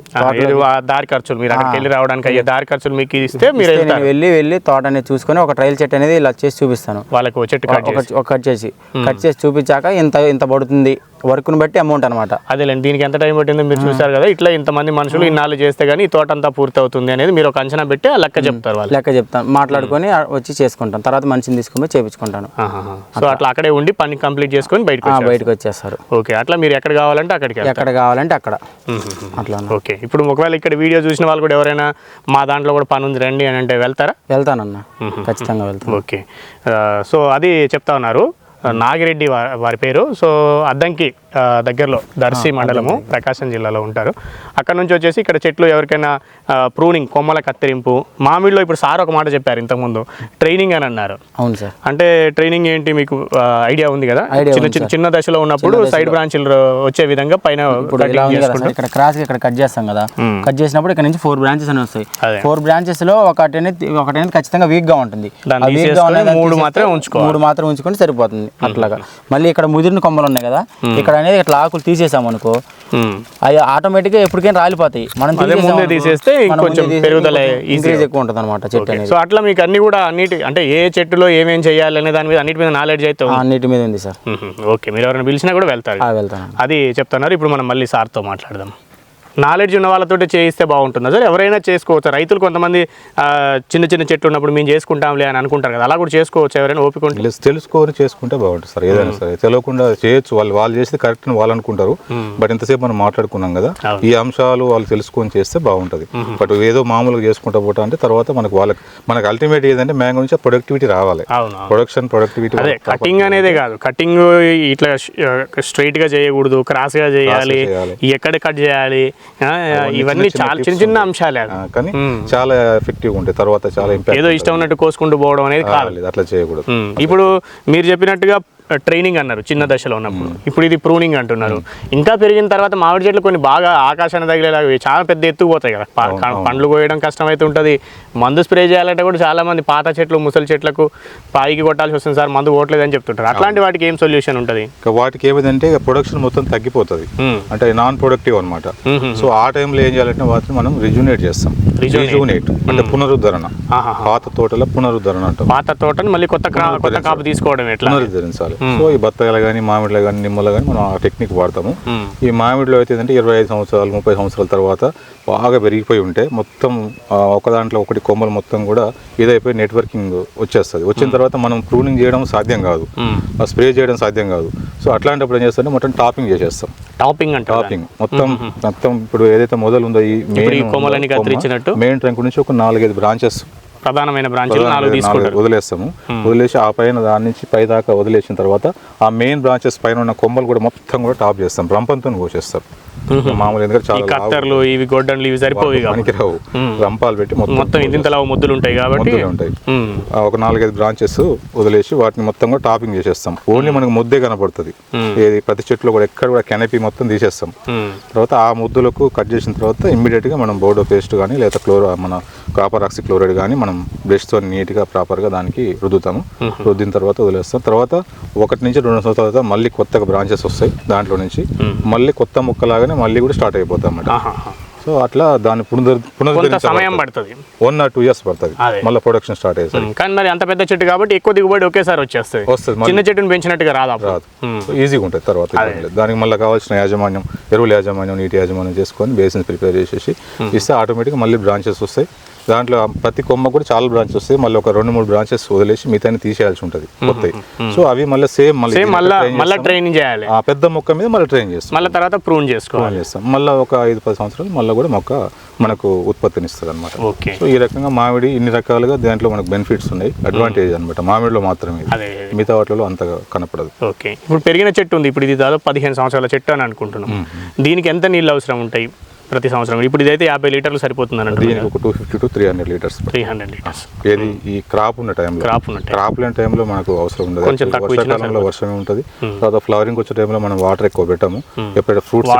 దారి ఖర్చులు మీరు అక్కడికి వెళ్ళి రావడానికి అయ్యే దారి ఖర్చులు మీకు ఇస్తే మీరు వెళ్ళి తోట అనేది చూసుకొని ఒక ట్రయల్ చెట్టు అనేది ఇలా చేసి చూపిస్తాను వాళ్ళకి. చెట్టు కట్ చేసి చూపించాక ఇంత పడుతుంది, వర్క్ను బట్టి అమౌంట్ అనమాట. అదేలేండి, దీనికి ఎంత టైం పట్టిందో మీరు చూసారు కదా. ఇట్లా ఇంతమంది మనుషులు ఇన్నాళ్ళు చేస్తే కానీ ఈ తోట అంతా పూర్తి అవుతుంది అనేది మీరు ఒక అంచనా పెట్టి లెక్క చెప్తారు. వాళ్ళు లెక్క చెప్తాను, మాట్లాడుకొని వచ్చి చేసుకుంటాను. తర్వాత మనిషిని తీసుకుని చేయించుకుంటాను. సో అట్లా అక్కడే ఉండి పని కంప్లీట్ చేసుకొని బయటకు వచ్చేస్తారు. ఓకే, అట్లా మీరు ఎక్కడ కావాలంటే అక్కడ అట్లా. ఓకే, ఇప్పుడు ఒకవేళ ఇక్కడ వీడియో చూసిన వాళ్ళు కూడా ఎవరైనా మా దాంట్లో కూడా పని ఉంది రండి అని అంటే వెళ్తారా? వెళ్తానన్నా, ఖచ్చితంగా వెళ్తాను. ఓకే, సో అది చెప్తా ఉన్నారు నాగిరెడ్డి వారి పేరు. సో అద్దంకి దగ్గరలో దర్శి మండలము, ప్రకాశం జిల్లాలో ఉంటారు. అక్కడ నుంచి వచ్చేసి ఇక్కడ చెట్లు ఎవరికైనా ప్రూనింగ్, కొమ్మల కత్తిరింపు, మామిడిలో ఇప్పుడు సార్ ఒక మాట చెప్పారు ఇంతకుముందు, ట్రైనింగ్ అని అన్నారు. అవును సార్. అంటే ట్రైనింగ్ ఏంటి మీకు ఐడియా ఉంది కదా? చిన్న దశలో ఉన్నప్పుడు సైడ్ బ్రాంచ్లు వచ్చే విధంగా పైన ఇక్కడ క్రాస్ ఇక్కడ కట్ చేస్తాం కదా, కట్ చేసినప్పుడు ఇక్కడ నుంచి 4 బ్రాంచెస్ అని వస్తాయి. 4 బ్రాంచెస్ లో ఒకటి ఖచ్చితంగా వీక్ గా ఉంటుంది. 3 మాత్రం ఉంచుకొని సరిపోతుంది. అట్లాగా మళ్ళీ ఇక్కడ ముదిరిన కొమ్మలు ఉన్నాయి కదా, ఇక్కడ అనేది ఇట్లా ఆకులు తీసేసాం అనుకో, అవి ఆటోమేటిక్ గా ఎప్పటికైనా రాలిపోతాయి. మనం తీసేస్తే కొంచెం పెరుగుదల ఇంక్రీజ్ ఎక్కువ ఉంటుంది అనమాట చెట్టు అనేది. సో అట్లా మీకు అన్ని కూడా అంటే ఏ చెట్టులో ఏమేమి చేయాలి అనే దాని మీద అన్నిటి మీద నాలెడ్జ్ అయితే అన్నిటి మీద ఉంది సార్. ఓకే, మీరు ఎవరైనా పిలిచినా కూడా వెళ్తారు? వెళ్తాను. అది చెప్తున్నారు. ఇప్పుడు మనం మళ్ళీ సార్తో మాట్లాడదాం. నాలెడ్జ్ ఉన్న వాళ్ళతో చేయిస్తే బాగుంటుందా సార్? ఎవరైనా చేసుకోవచ్చు. రైతులు కొంతమంది చిన్న చెట్లు ఉన్నప్పుడు మేము చేసుకుంటాంలే అని అనుకుంటారు కదా, అలా కూడా చేసుకోవచ్చు ఎవరైనా ఓపిక ఉంటే? తెలుసుకొని చేసుకుంటే బాగుంటుంది సార్. ఏదైనా సరే తెలియకుండా చేయొచ్చు, వాళ్ళు చేస్తే కరెక్ట్ అని వాళ్ళు అనుకుంటారు. బట్ ఇంతసేపు మనం మాట్లాడుకున్నాం కదా, ఈ అంశాలు వాళ్ళు తెలుసుకొని చేస్తే బాగుంటుంది. బట్ ఏదో మామూలుగా చేసుకుంటా పోతా అంటే తర్వాత మనకు అల్టిమేట్ ఏదంటే మ్యాంగో నుంచి ప్రొడక్టివిటీ రావాలి. ప్రొడక్టివిటీ అదే కటింగ్ అనేదే కాదు, కటింగ్ ఇట్లా స్ట్రైట్ గా చేయకూడదు, క్రాస్ గా చేయాలి, ఎక్కడ కట్ చేయాలి, ఇవన్నీ చాలా చిన్న అంశాలే కానీ చాలా ఎఫెక్టివ్ ఉంటాయి. తర్వాత చాలా ఏదో ఇష్టం ఉన్నట్టు కోసుకుంటూ పోవడం అనేది కాదు, అట్లా చేయకూడదు. ఇప్పుడు మీరు చెప్పినట్టుగా ట్రైనింగ్ అన్నారు చిన్న దశలో ఉన్నప్పుడు, ఇప్పుడు ఇది ప్రూనింగ్ అంటున్నారు. ఇంకా పెరిగిన తర్వాత మామిడి చెట్లు కొన్ని బాగా ఆకాశాన్ని తగిలేలాగా చాలా పెద్ద ఎత్తుకుపోతాయి కదా, పండ్లు కోయడం కష్టమైతే ఉంటుంది. మందు స్ప్రే చేయాలంటే కూడా చాలా మంది పాత చెట్లు, ముసలి చెట్లకు పాయికి కొట్టాల్సి వస్తుంది సార్, మందు కొట్టలేదని చెప్తుంటారు. అట్లాంటి వాటికి ఏం సొల్యూషన్ ఉంటుంది? వాటికి ఏమిటంటే ప్రొడక్షన్ మొత్తం తగ్గిపోతుంది, అంటే నాన్ ప్రొడక్టివ్ అనమాట. సో ఆ టైంలో ఏం చేయాలంటే వాటిని మనం రిజ్యూనేట్ చేస్తాం. రిజ్యూనేట్ అంటే పునరుద్ధరణ, పాత తోటల పునరుద్ధరణ అంటాం. పాత తోటని మళ్ళీ కొత్త కాపు తీసుకోవడం ఎట్లా? పునరుద్ధరించాలి. సో ఈ బత్తాయిలు కానీ మామిడిలో కానీ నిమ్మలో కానీ మనం ఆ టెక్నిక్ వాడతాము. ఈ మామిడిలో అయితే ఏంటంటే 25 సంవత్సరాలు 30 సంవత్సరాల తర్వాత బాగా పెరిగిపోయి ఉంటే మొత్తం ఒక దాంట్లో ఒకటి కొమ్మలు మొత్తం కూడా ఇదైపోయి నెట్వర్కింగ్ వచ్చేస్తుంది. వచ్చిన తర్వాత మనం ప్రూనింగ్ చేయడం సాధ్యం కాదు, స్ప్రే చేయడం సాధ్యం కాదు. సో అట్లాంటప్పుడు ఏం చేస్తారంటే మొత్తం టాపింగ్ చేసేస్తాం. టాపింగ్ మొత్తం ఇప్పుడు ఏదైతే మొదలు ఉందో ఈ మెయిన్ ట్రంక్ నుంచి ఒక 4-5 బ్రాంచెస్ ప్రధానమైన బ్రాంచ్లు 4 వదిలేస్తాము. వదిలేసి ఆ పైన దాని నుంచి పై దాకా వదిలేసిన తర్వాత ఆ మెయిన్ బ్రాంచెస్ పైన ఉన్న కొమ్మలు కూడా మొత్తం కూడా టాప్ చేస్తాం, రంపంతో కోసేస్తాం. మామూలు ఎందుకంటే చాలా కత్తర్లు ఇవి గొడ్డన్లు ఇవి సరిపోయి పనికిరావు, రంపాలు పెట్టి మొత్తం ఇంతలా ముద్దులు ఉంటాయి కాబట్టి ఉంటాయి. ఒక 4-5 బ్రాంచెస్ వదిలేసి వాటిని మొత్తం కూడా టాపింగ్ చేసేస్తాం. ఓన్లీ మనకు ముద్దే కనపడుతుంది. ఏది ప్రతి చెట్లు కూడా ఎక్కడ కూడా కెనపీ మొత్తం తీసేస్తాం. తర్వాత ఆ ముద్దులకు కట్ చేసిన తర్వాత ఇమ్మీడియట్ గా మనం బోర్డో పేస్ట్ కానీ లేదా మన కాపర్ ఆక్సీ క్లోరైడ్ కానీ మనం బ్రష్ తో నీట్ గా ప్రాపర్ గా దానికి రుద్దుతాము. రుద్దిన తర్వాత వదిలేస్తాం. తర్వాత 1 నుంచి 2 సంవత్సరాల తర్వాత మళ్ళీ కొత్తగా బ్రాంచెస్ వస్తాయి. దాంట్లో నుంచి మళ్ళీ కొత్త మొక్కలాగానే మళ్ళీ కూడా స్టార్ట్ అయిపోతాం అన్నమాట. సో అట్లా దాన్ని సమయం పడుతుంది, 1 or 2 years పడుతుంది మళ్ళీ ప్రొడక్షన్ స్టార్ట్ అయ్యేది. కానీ మరి అంత పెద్ద చెట్టు కాబట్టి ఎక్కువ దిగుబడి ఒకేసారి వస్తుంది. చిన్న చెట్టును పెంచినట్టుగా రాదు. ఈజీగా ఉంటుంది. తర్వాత దానికి మళ్ళీ కావాల్సిన యాజమాన్యం, ఎరువుల యాజమాన్యం, నీటి యాజమాన్యం చేసుకొని బేసిన్స్ ప్రిపేర్ చేసేసి ఇస్తే ఆటోమేటిక్గా మళ్ళీ బ్రాంచెస్ వస్తాయి. దాంట్లో ప్రతి కొమ్మ కూడా చాలా బ్రాంచెస్ వస్తాయి. మళ్ళీ ఒక 2-3 బ్రాంచెస్ వదిలేసి మిగతా తీసేయాల్సి ఉంటుంది కొత్తవి. సో అవి మళ్ళీ సేమ్ మళ్ళీ ట్రైనింగ్ చేయాలి. ఆ పెద్ద మొక్క మీద మళ్ళీ ట్రైన్ చేస్తాం. మళ్ళీ తర్వాత ప్రూన్ చేస్తాం. మళ్ళీ ఒక 5-10 సంవత్సరాలు మళ్ళీ కూడా మొక్క మనకు ఉత్పత్తినిస్తుంది అనమాట. సో ఈ రకంగా మామిడి ఇన్ని రకాలుగా దాంట్లో మనకు బెనిఫిట్స్ ఉన్నాయి, అడ్వాంటేజ్ అనమాట. మామిడిలో మాత్రమే, మిగతా వాటిలో అంతగా కనపడదు. ఓకే, ఇప్పుడు పెరిగిన చెట్టు ఉంది, ఇప్పుడు ఇది దాదాపు 15 సంవత్సరాల చెట్టు అని అనుకుంటున్నాం. దీనికి ఎంత నీళ్ళు అవసరం ఉంటాయి ప్రతి సంవత్సరం? ఇప్పుడు ఇదైతే 50 లీటర్లు సరిపోతుంది అన్నట్టు. దీనికి ఒక 250 to 300 లీటర్స్. 300 లీటర్స్ ఏది ఈ క్రాప్ ఉన్న టైంలో, క్రాప్ లేని టైంలో మనకు అవసరం ఉండదు. వర్షాకాలంలో వర్షమే ఉంటుంది. తర్వాత ఫ్లవరింగ్ వచ్చే టైంలో మనం వాటర్ ఎక్కువ పెట్టాము. ఎప్పుడైతే ఫ్రూట్స్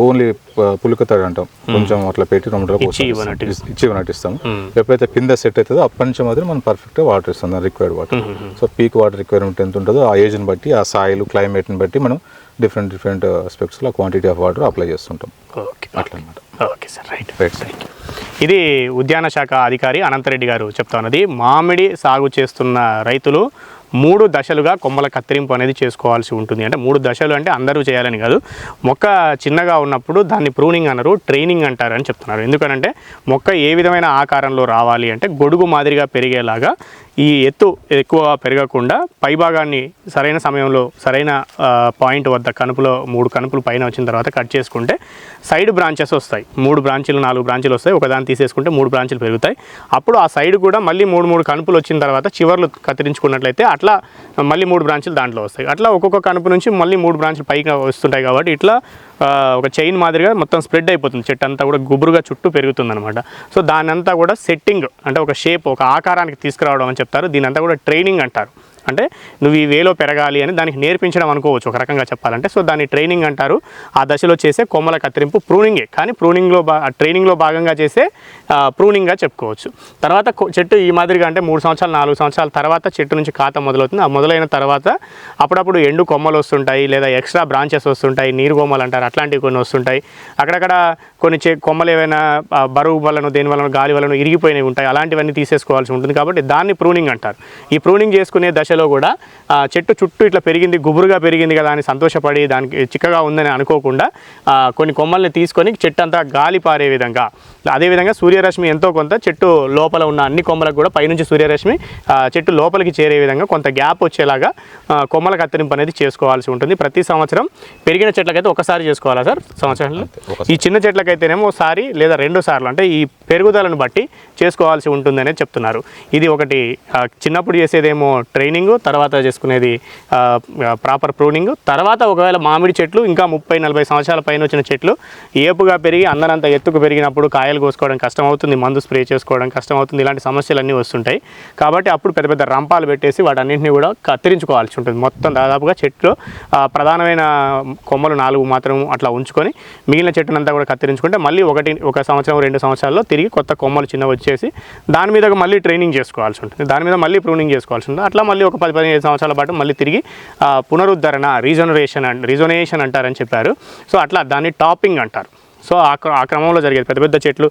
ఓన్లీ పులికతాడు అంటాం, కొంచెం అట్లా పెట్టి 2 రోజులు ఇచ్చి నటిస్తాము. ఎప్పుడైతే పిందె సెట్ అవుతుందో అప్పటి నుంచి మాత్రం మనం పర్ఫెక్ట్గా వాటర్ ఇస్తాం, required water. So peak water requirement ఎంత ఉంటుందో ఆ ఏజ్ని బట్టి, ఆ సాయిల్ క్లైమేట్ని బట్టి మనం డిఫరెంట్ ఆస్పెక్ట్స్లో క్వాంటిటీ ఆఫ్ వాటర్ అప్లై చేస్తుంటాం. అట్లా అన్నమాట. Okay sir, right. ఇది ఉద్యాన శాఖ అధికారి అనంతరెడ్డి గారు చెప్తా ఉన్నది. మామిడి సాగు చేస్తున్న రైతులు 3 దశలుగా కొమ్మల కత్తిరింపు అనేది చేసుకోవాల్సి ఉంటుంది. అంటే 3 దశలు అంటే అందరూ చేయాలని కాదు. మొక్క చిన్నగా ఉన్నప్పుడు దాన్ని ప్రూనింగ్ అనరు, ట్రైనింగ్ అంటారు అని చెప్తున్నారు. ఎందుకనంటే మొక్క ఏ విధమైన ఆకారంలో రావాలి అంటే గొడుగు మాదిరిగా పెరిగేలాగా ఈ ఎత్తు ఎక్కువ పెరగకుండా పైభాగాన్ని సరైన సమయంలో సరైన పాయింట్ వద్ద కనుపులో 3 కనుపులు పైన వచ్చిన తర్వాత కట్ చేసుకుంటే సైడ్ బ్రాంచెస్ వస్తాయి. 3 బ్రాంచీలు 4 బ్రాంచీలు వస్తాయి. ఒకదాన్ని తీసేసుకుంటే 3 బ్రాంచీలు పెరుగుతాయి. అప్పుడు ఆ సైడ్ కూడా మళ్ళీ 3 కనుపులు వచ్చిన తర్వాత చివర్లు కత్తిరించుకున్నట్లయితే అట్లా మళ్ళీ 3 బ్రాంచీలు దాంట్లో వస్తాయి. అట్లా ఒక్కొక్క కనుపు నుంచి మళ్ళీ 3 బ్రాంచీలు పైకి వస్తుంటాయి. కాబట్టి ఇట్లా ఒక చైన్ మాదిరిగా మొత్తం స్ప్రెడ్ అయిపోతుంది. చెట్టు అంతా కూడా గుబురుగా చుట్టూ పెరుగుతుంది అనమాట. సో దాని అంతా కూడా సెట్టింగ్ అంటే ఒక షేప్, ఒక ఆకారానికి తీసుకురావడం అని చెప్తారు. దీని అంతా కూడా ట్రైనింగ్ అంటారు. అంటే నువ్వు ఈ వేలో పెరగాలి అని దానికి నేర్పించడం అనుకోవచ్చు ఒక రకంగా చెప్పాలంటే. సో దాన్ని ట్రైనింగ్ అంటారు. ఆ దశలో చేసే కొమ్మల కత్తిరింపు ప్రూనింగే, కానీ ట్రైనింగ్లో భాగంగా చేసే ప్రూనింగ్గా చెప్పుకోవచ్చు. తర్వాత చెట్టు ఈ మాదిరిగా అంటే 3 సంవత్సరాలు 4 సంవత్సరాల తర్వాత చెట్టు నుంచి ఖాతా మొదలవుతుంది. ఆ మొదలైన తర్వాత అప్పుడప్పుడు ఎండు కొమ్మలు వస్తుంటాయి, లేదా ఎక్స్ట్రా బ్రాంచెస్ వస్తుంటాయి, నీరు కొమ్మలు అంటారు, అట్లాంటివి కొన్ని వస్తుంటాయి. అక్కడక్కడ కొన్ని కొమ్మలు ఏవైనా బరువు వలన దేని వలన గాలి వలన ఇరిగిపోయినవి ఉంటాయి. అలాంటివన్నీ తీసేసుకోవాల్సి ఉంటుంది. కాబట్టి దాన్ని ప్రూనింగ్ అంటారు. ఈ ప్రూనింగ్ చేసుకునే దశలో కూడా చెట్టు చుట్టూ ఇట్లా పెరిగింది, గుబురుగా పెరిగింది కదా అని సంతోషపడి దానికి చిక్కగా ఉందని అనుకోకుండా కొన్ని కొమ్మల్ని తీసుకొని చెట్టు అంతా గాలి పారే విధంగా, అదేవిధంగా సూర్యరశ్మి ఎంతో కొంత చెట్టు లోపల ఉన్న అన్ని కొమ్మలకు కూడా పైనుంచి సూర్యరశ్మి చెట్టు లోపలికి చేరే విధంగా కొంత గ్యాప్ వచ్చేలాగా కొమ్మల కత్తిరింపు అనేది చేసుకోవాల్సి ఉంటుంది. ప్రతి సంవత్సరం పెరిగిన చెట్లకైతే ఒకసారి చేసుకోవాలా సార్ సంవత్సరంలో? ఈ చిన్న చెట్లకైతేనేమో ఒకసారి లేదా 2 సార్లు అంటే ఈ పెరుగుదలను బట్టి చేసుకోవాల్సి ఉంటుంది అనేది చెప్తున్నారు. ఇది ఒకటి చిన్నప్పుడు చేసేదేమో ట్రైనింగ్, తర్వాత చేసుకునేది ప్రాపర్ ప్రూనింగ్. తర్వాత ఒకవేళ మామిడి చెట్లు ఇంకా 30-40 సంవత్సరాల పైన వచ్చిన చెట్లు ఏపుగా పెరిగి అందరంత ఎత్తుకు పెరిగినప్పుడు కాయలు కోసుకోవడం కష్టం అవుతుంది, మందు స్ప్రే చేసుకోవడం కష్టం అవుతుంది, ఇలాంటి సమస్యలన్నీ వస్తుంటాయి. కాబట్టి అప్పుడు పెద్ద పెద్ద రంపాలు పెట్టేసి వాటన్నింటినీ కూడా కత్తిరించుకోవాల్సి ఉంటుంది. మొత్తం దాదాపుగా చెట్లు ప్రధానమైన కొమ్మలు 4 మాత్రం అట్లా ఉంచుకొని మిగిలిన చెట్టునంతా కూడా కత్తిరించుకుంటే మళ్ళీ 1 సంవత్సరం 2 సంవత్సరాల్లో తిరిగి కొత్త కొమ్మలు చిన్నవి వచ్చేసి దాని మీద మళ్ళీ ట్రైనింగ్ చేసుకోవాల్సి ఉంటుంది, దాని మీద మళ్ళీ ప్రూనింగ్ చేసుకోవాల్సి ఉంటుంది. అట్లా మళ్ళీ ఒక 10-15 సంవత్సరాల పాటు మళ్ళీ తిరిగి పునరుద్ధరణ రీజొనేషన్ అంటారని చెప్పారు. సో అట్లా దాన్ని టాపింగ్ అంటారు. సో ఆ క్రమంలో జరిగేది పెద్ద పెద్ద చెట్లు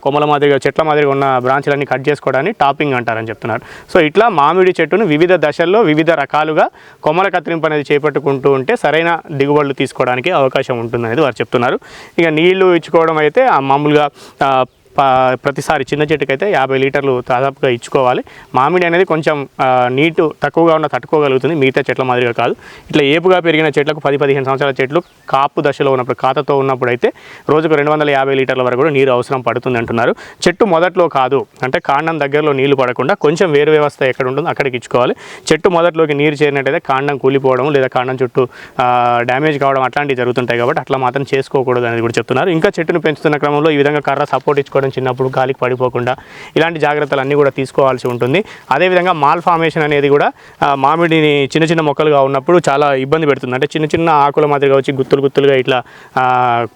కొమ్మల మాదిరిగా చెట్ల మాదిరిగా ఉన్న బ్రాంచ్లన్నీ కట్ చేసుకోవడాన్ని టాపింగ్ అంటారని చెప్తున్నారు. సో ఇట్లా మామిడి చెట్టును వివిధ దశల్లో వివిధ రకాలుగా కొమ్మల కత్తిరింపు అనేది చేపట్టుకుంటూ ఉంటే సరైన దిగుబడులు తీసుకోవడానికి అవకాశం ఉంటుందనేది వారు చెప్తున్నారు. ఇక నీళ్లు ఇచ్చుకోవడం అయితే మామూలుగా ప్రతిసారి చిన్న చెట్టుకైతే 50 లీటర్లు దాదాపుగా ఇచ్చుకోవాలి. మామిడి అనేది కొంచెం నీటు తక్కువగా ఉన్న తట్టుకోగలుగుతుంది, మిగతా చెట్ల మాదిరిగా కాదు. ఇట్లా ఏపుగా పెరిగిన చెట్లకు 10-15 సంవత్సరాల చెట్లు కాపు దశలో ఉన్నప్పుడు ఖాతాతో ఉన్నప్పుడు అయితే రోజుకు 250 లీటర్ల వరకు కూడా నీరు అవసరం పడుతుంది అంటున్నారు. చెట్టు మొదట్లో కాదు అంటే కాండం దగ్గరలో నీళ్లు పడకుండా కొంచెం వేరు వ్యవస్థ ఎక్కడ ఉంటుందో అక్కడికి ఇచ్చుకోవాలి. చెట్టు మొదట్లోకి నీరు చేరినట్టయితే కాండం కూలిపోవడం లేదా కాండం చుట్టూ డ్యామేజ్ కావడం అట్లాంటివి జరుగుతుంటాయి కాబట్టి అట్లా మాత్రం చేసుకోకూడదు అనేది కూడా చెప్తున్నారు. ఇంకా చెట్టును పెంచుతున్న క్రమంలో ఈ విధంగా కర్ర సపోర్ట్ ఇచ్చుకోవడం చిన్నప్పుడు గాలికి పడిపోకుండా ఇలాంటి జాగ్రత్తలు అన్నీ కూడా తీసుకోవాల్సి ఉంటుంది. అదేవిధంగా మాల్ ఫార్మేషన్ అనేది కూడా మామిడిని చిన్న చిన్న మొక్కలుగా ఉన్నప్పుడు చాలా ఇబ్బంది పెడుతుంది. అంటే చిన్న చిన్న ఆకుల మాదిరిగా వచ్చి గుత్తులుగా ఇట్లా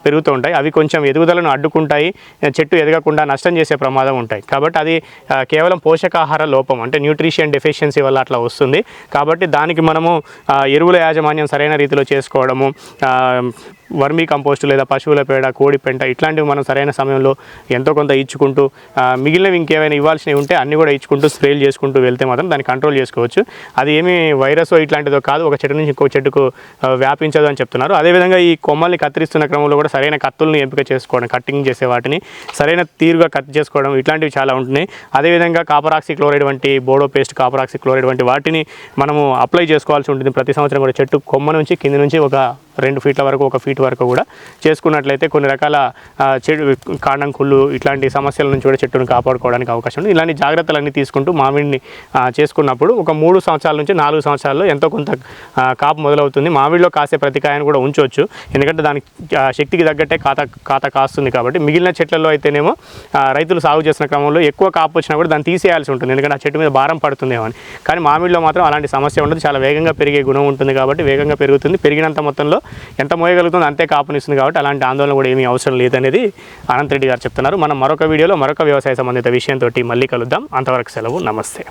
పెరుగుతూ ఉంటాయి. అవి కొంచెం ఎదుగుదలను అడ్డుకుంటాయి, చెట్టు ఎదగకుండా నష్టం చేసే ప్రమాదం ఉంటాయి. కాబట్టి అది కేవలం పోషకాహార లోపం అంటే న్యూట్రిషన్ డెఫిషియన్సీ వల్ల అట్లా వస్తుంది. కాబట్టి దానికి మనము ఎరువుల యాజమాన్యం సరైన రీతిలో చేసుకోవడము, వర్మీ కంపోస్ట్ లేదా పశువుల పేడ, కోడి పెంట ఇట్లాంటివి మనం సరైన సమయంలో ఎంతో కొంత ఇచ్చుకుంటూ మిగిలినవి ఇంకేమైనా ఇవ్వాల్సినవి ఉంటే అన్నీ కూడా ఇచ్చుకుంటూ స్ప్రేలు చేసుకుంటూ వెళ్తే మాత్రం దాన్ని కంట్రోల్ చేసుకోవచ్చు. అది ఏమీ వైరస్ ఇట్లాంటిదో కాదు, ఒక చెట్టు నుంచి ఇంకో చెట్టుకు వ్యాపించదు అని చెప్తున్నారు. అదేవిధంగా ఈ కొమ్మల్ని కత్తిరిస్తున్న క్రమంలో కూడా సరైన కత్తుల్ని ఎంపిక చేసుకోవడం, కట్టింగ్ చేసే వాటిని సరైన తీరుగా కట్ చేసుకోవడం ఇట్లాంటివి చాలా ఉంటున్నాయి. అదేవిధంగా కాపర్ ఆక్సీ క్లోరైడ్ వంటి బోడో పేస్ట్, కాపర్ ఆక్సీ క్లోరైడ్ వంటి వాటిని మనము అప్లై చేసుకోవాల్సి ఉంటుంది ప్రతి సంవత్సరం కూడా. చెట్టు కొమ్మ నుంచి కింద నుంచి ఒక 2 ఫీట్ల వరకు 1 ఫీట్ వరకు కూడా చేసుకున్నట్లయితే కొన్ని రకాల చెడు కాండం కుళ్ళు ఇట్లాంటి సమస్యల నుంచి కూడా చెట్టును కాపాడుకోవడానికి అవకాశం ఉంది. ఇలాంటి జాగ్రత్తలన్నీ తీసుకుంటూ మామిడిని చేసుకున్నప్పుడు ఒక 3 సంవత్సరాల నుంచి 4 సంవత్సరాల్లో ఎంతో కొంత కాపు మొదలవుతుంది. మామిడిలో కాసే ప్రతికాయను కూడా ఉంచవచ్చు, ఎందుకంటే దానికి శక్తికి తగ్గట్టే కాత కాస్తుంది. కాబట్టి మిగిలిన చెట్లలో అయితేనేమో రైతులు సాగు చేసిన క్రమంలో ఎక్కువ కాపు వచ్చినా కూడా దాన్ని తీసేయాల్సి ఉంటుంది, ఎందుకంటే ఆ చెట్టు మీద భారం పడుతుందేమో అని. కానీ మామిడిలో మాత్రం అలాంటి సమస్య ఉండదు, చాలా వేగంగా పెరిగే గుణం ఉంటుంది కాబట్టి వేగంగా పెరుగుతుంది. పెరిగినంత మొత్తంలో ఎంత మోయగలుగుతుందో అంతే కాపునిస్తుంది కాబట్టి అలాంటి ఆందోళన కూడా ఏమీ అవసరం లేదనేది అనంత్ రెడ్డి గారు చెప్తున్నారు. మనం మరొక వీడియోలో మరొక వ్యవసాయ సంబంధిత విషయంతో మళ్ళీ కలుద్దాం. అంతవరకు సెలవు, నమస్తే.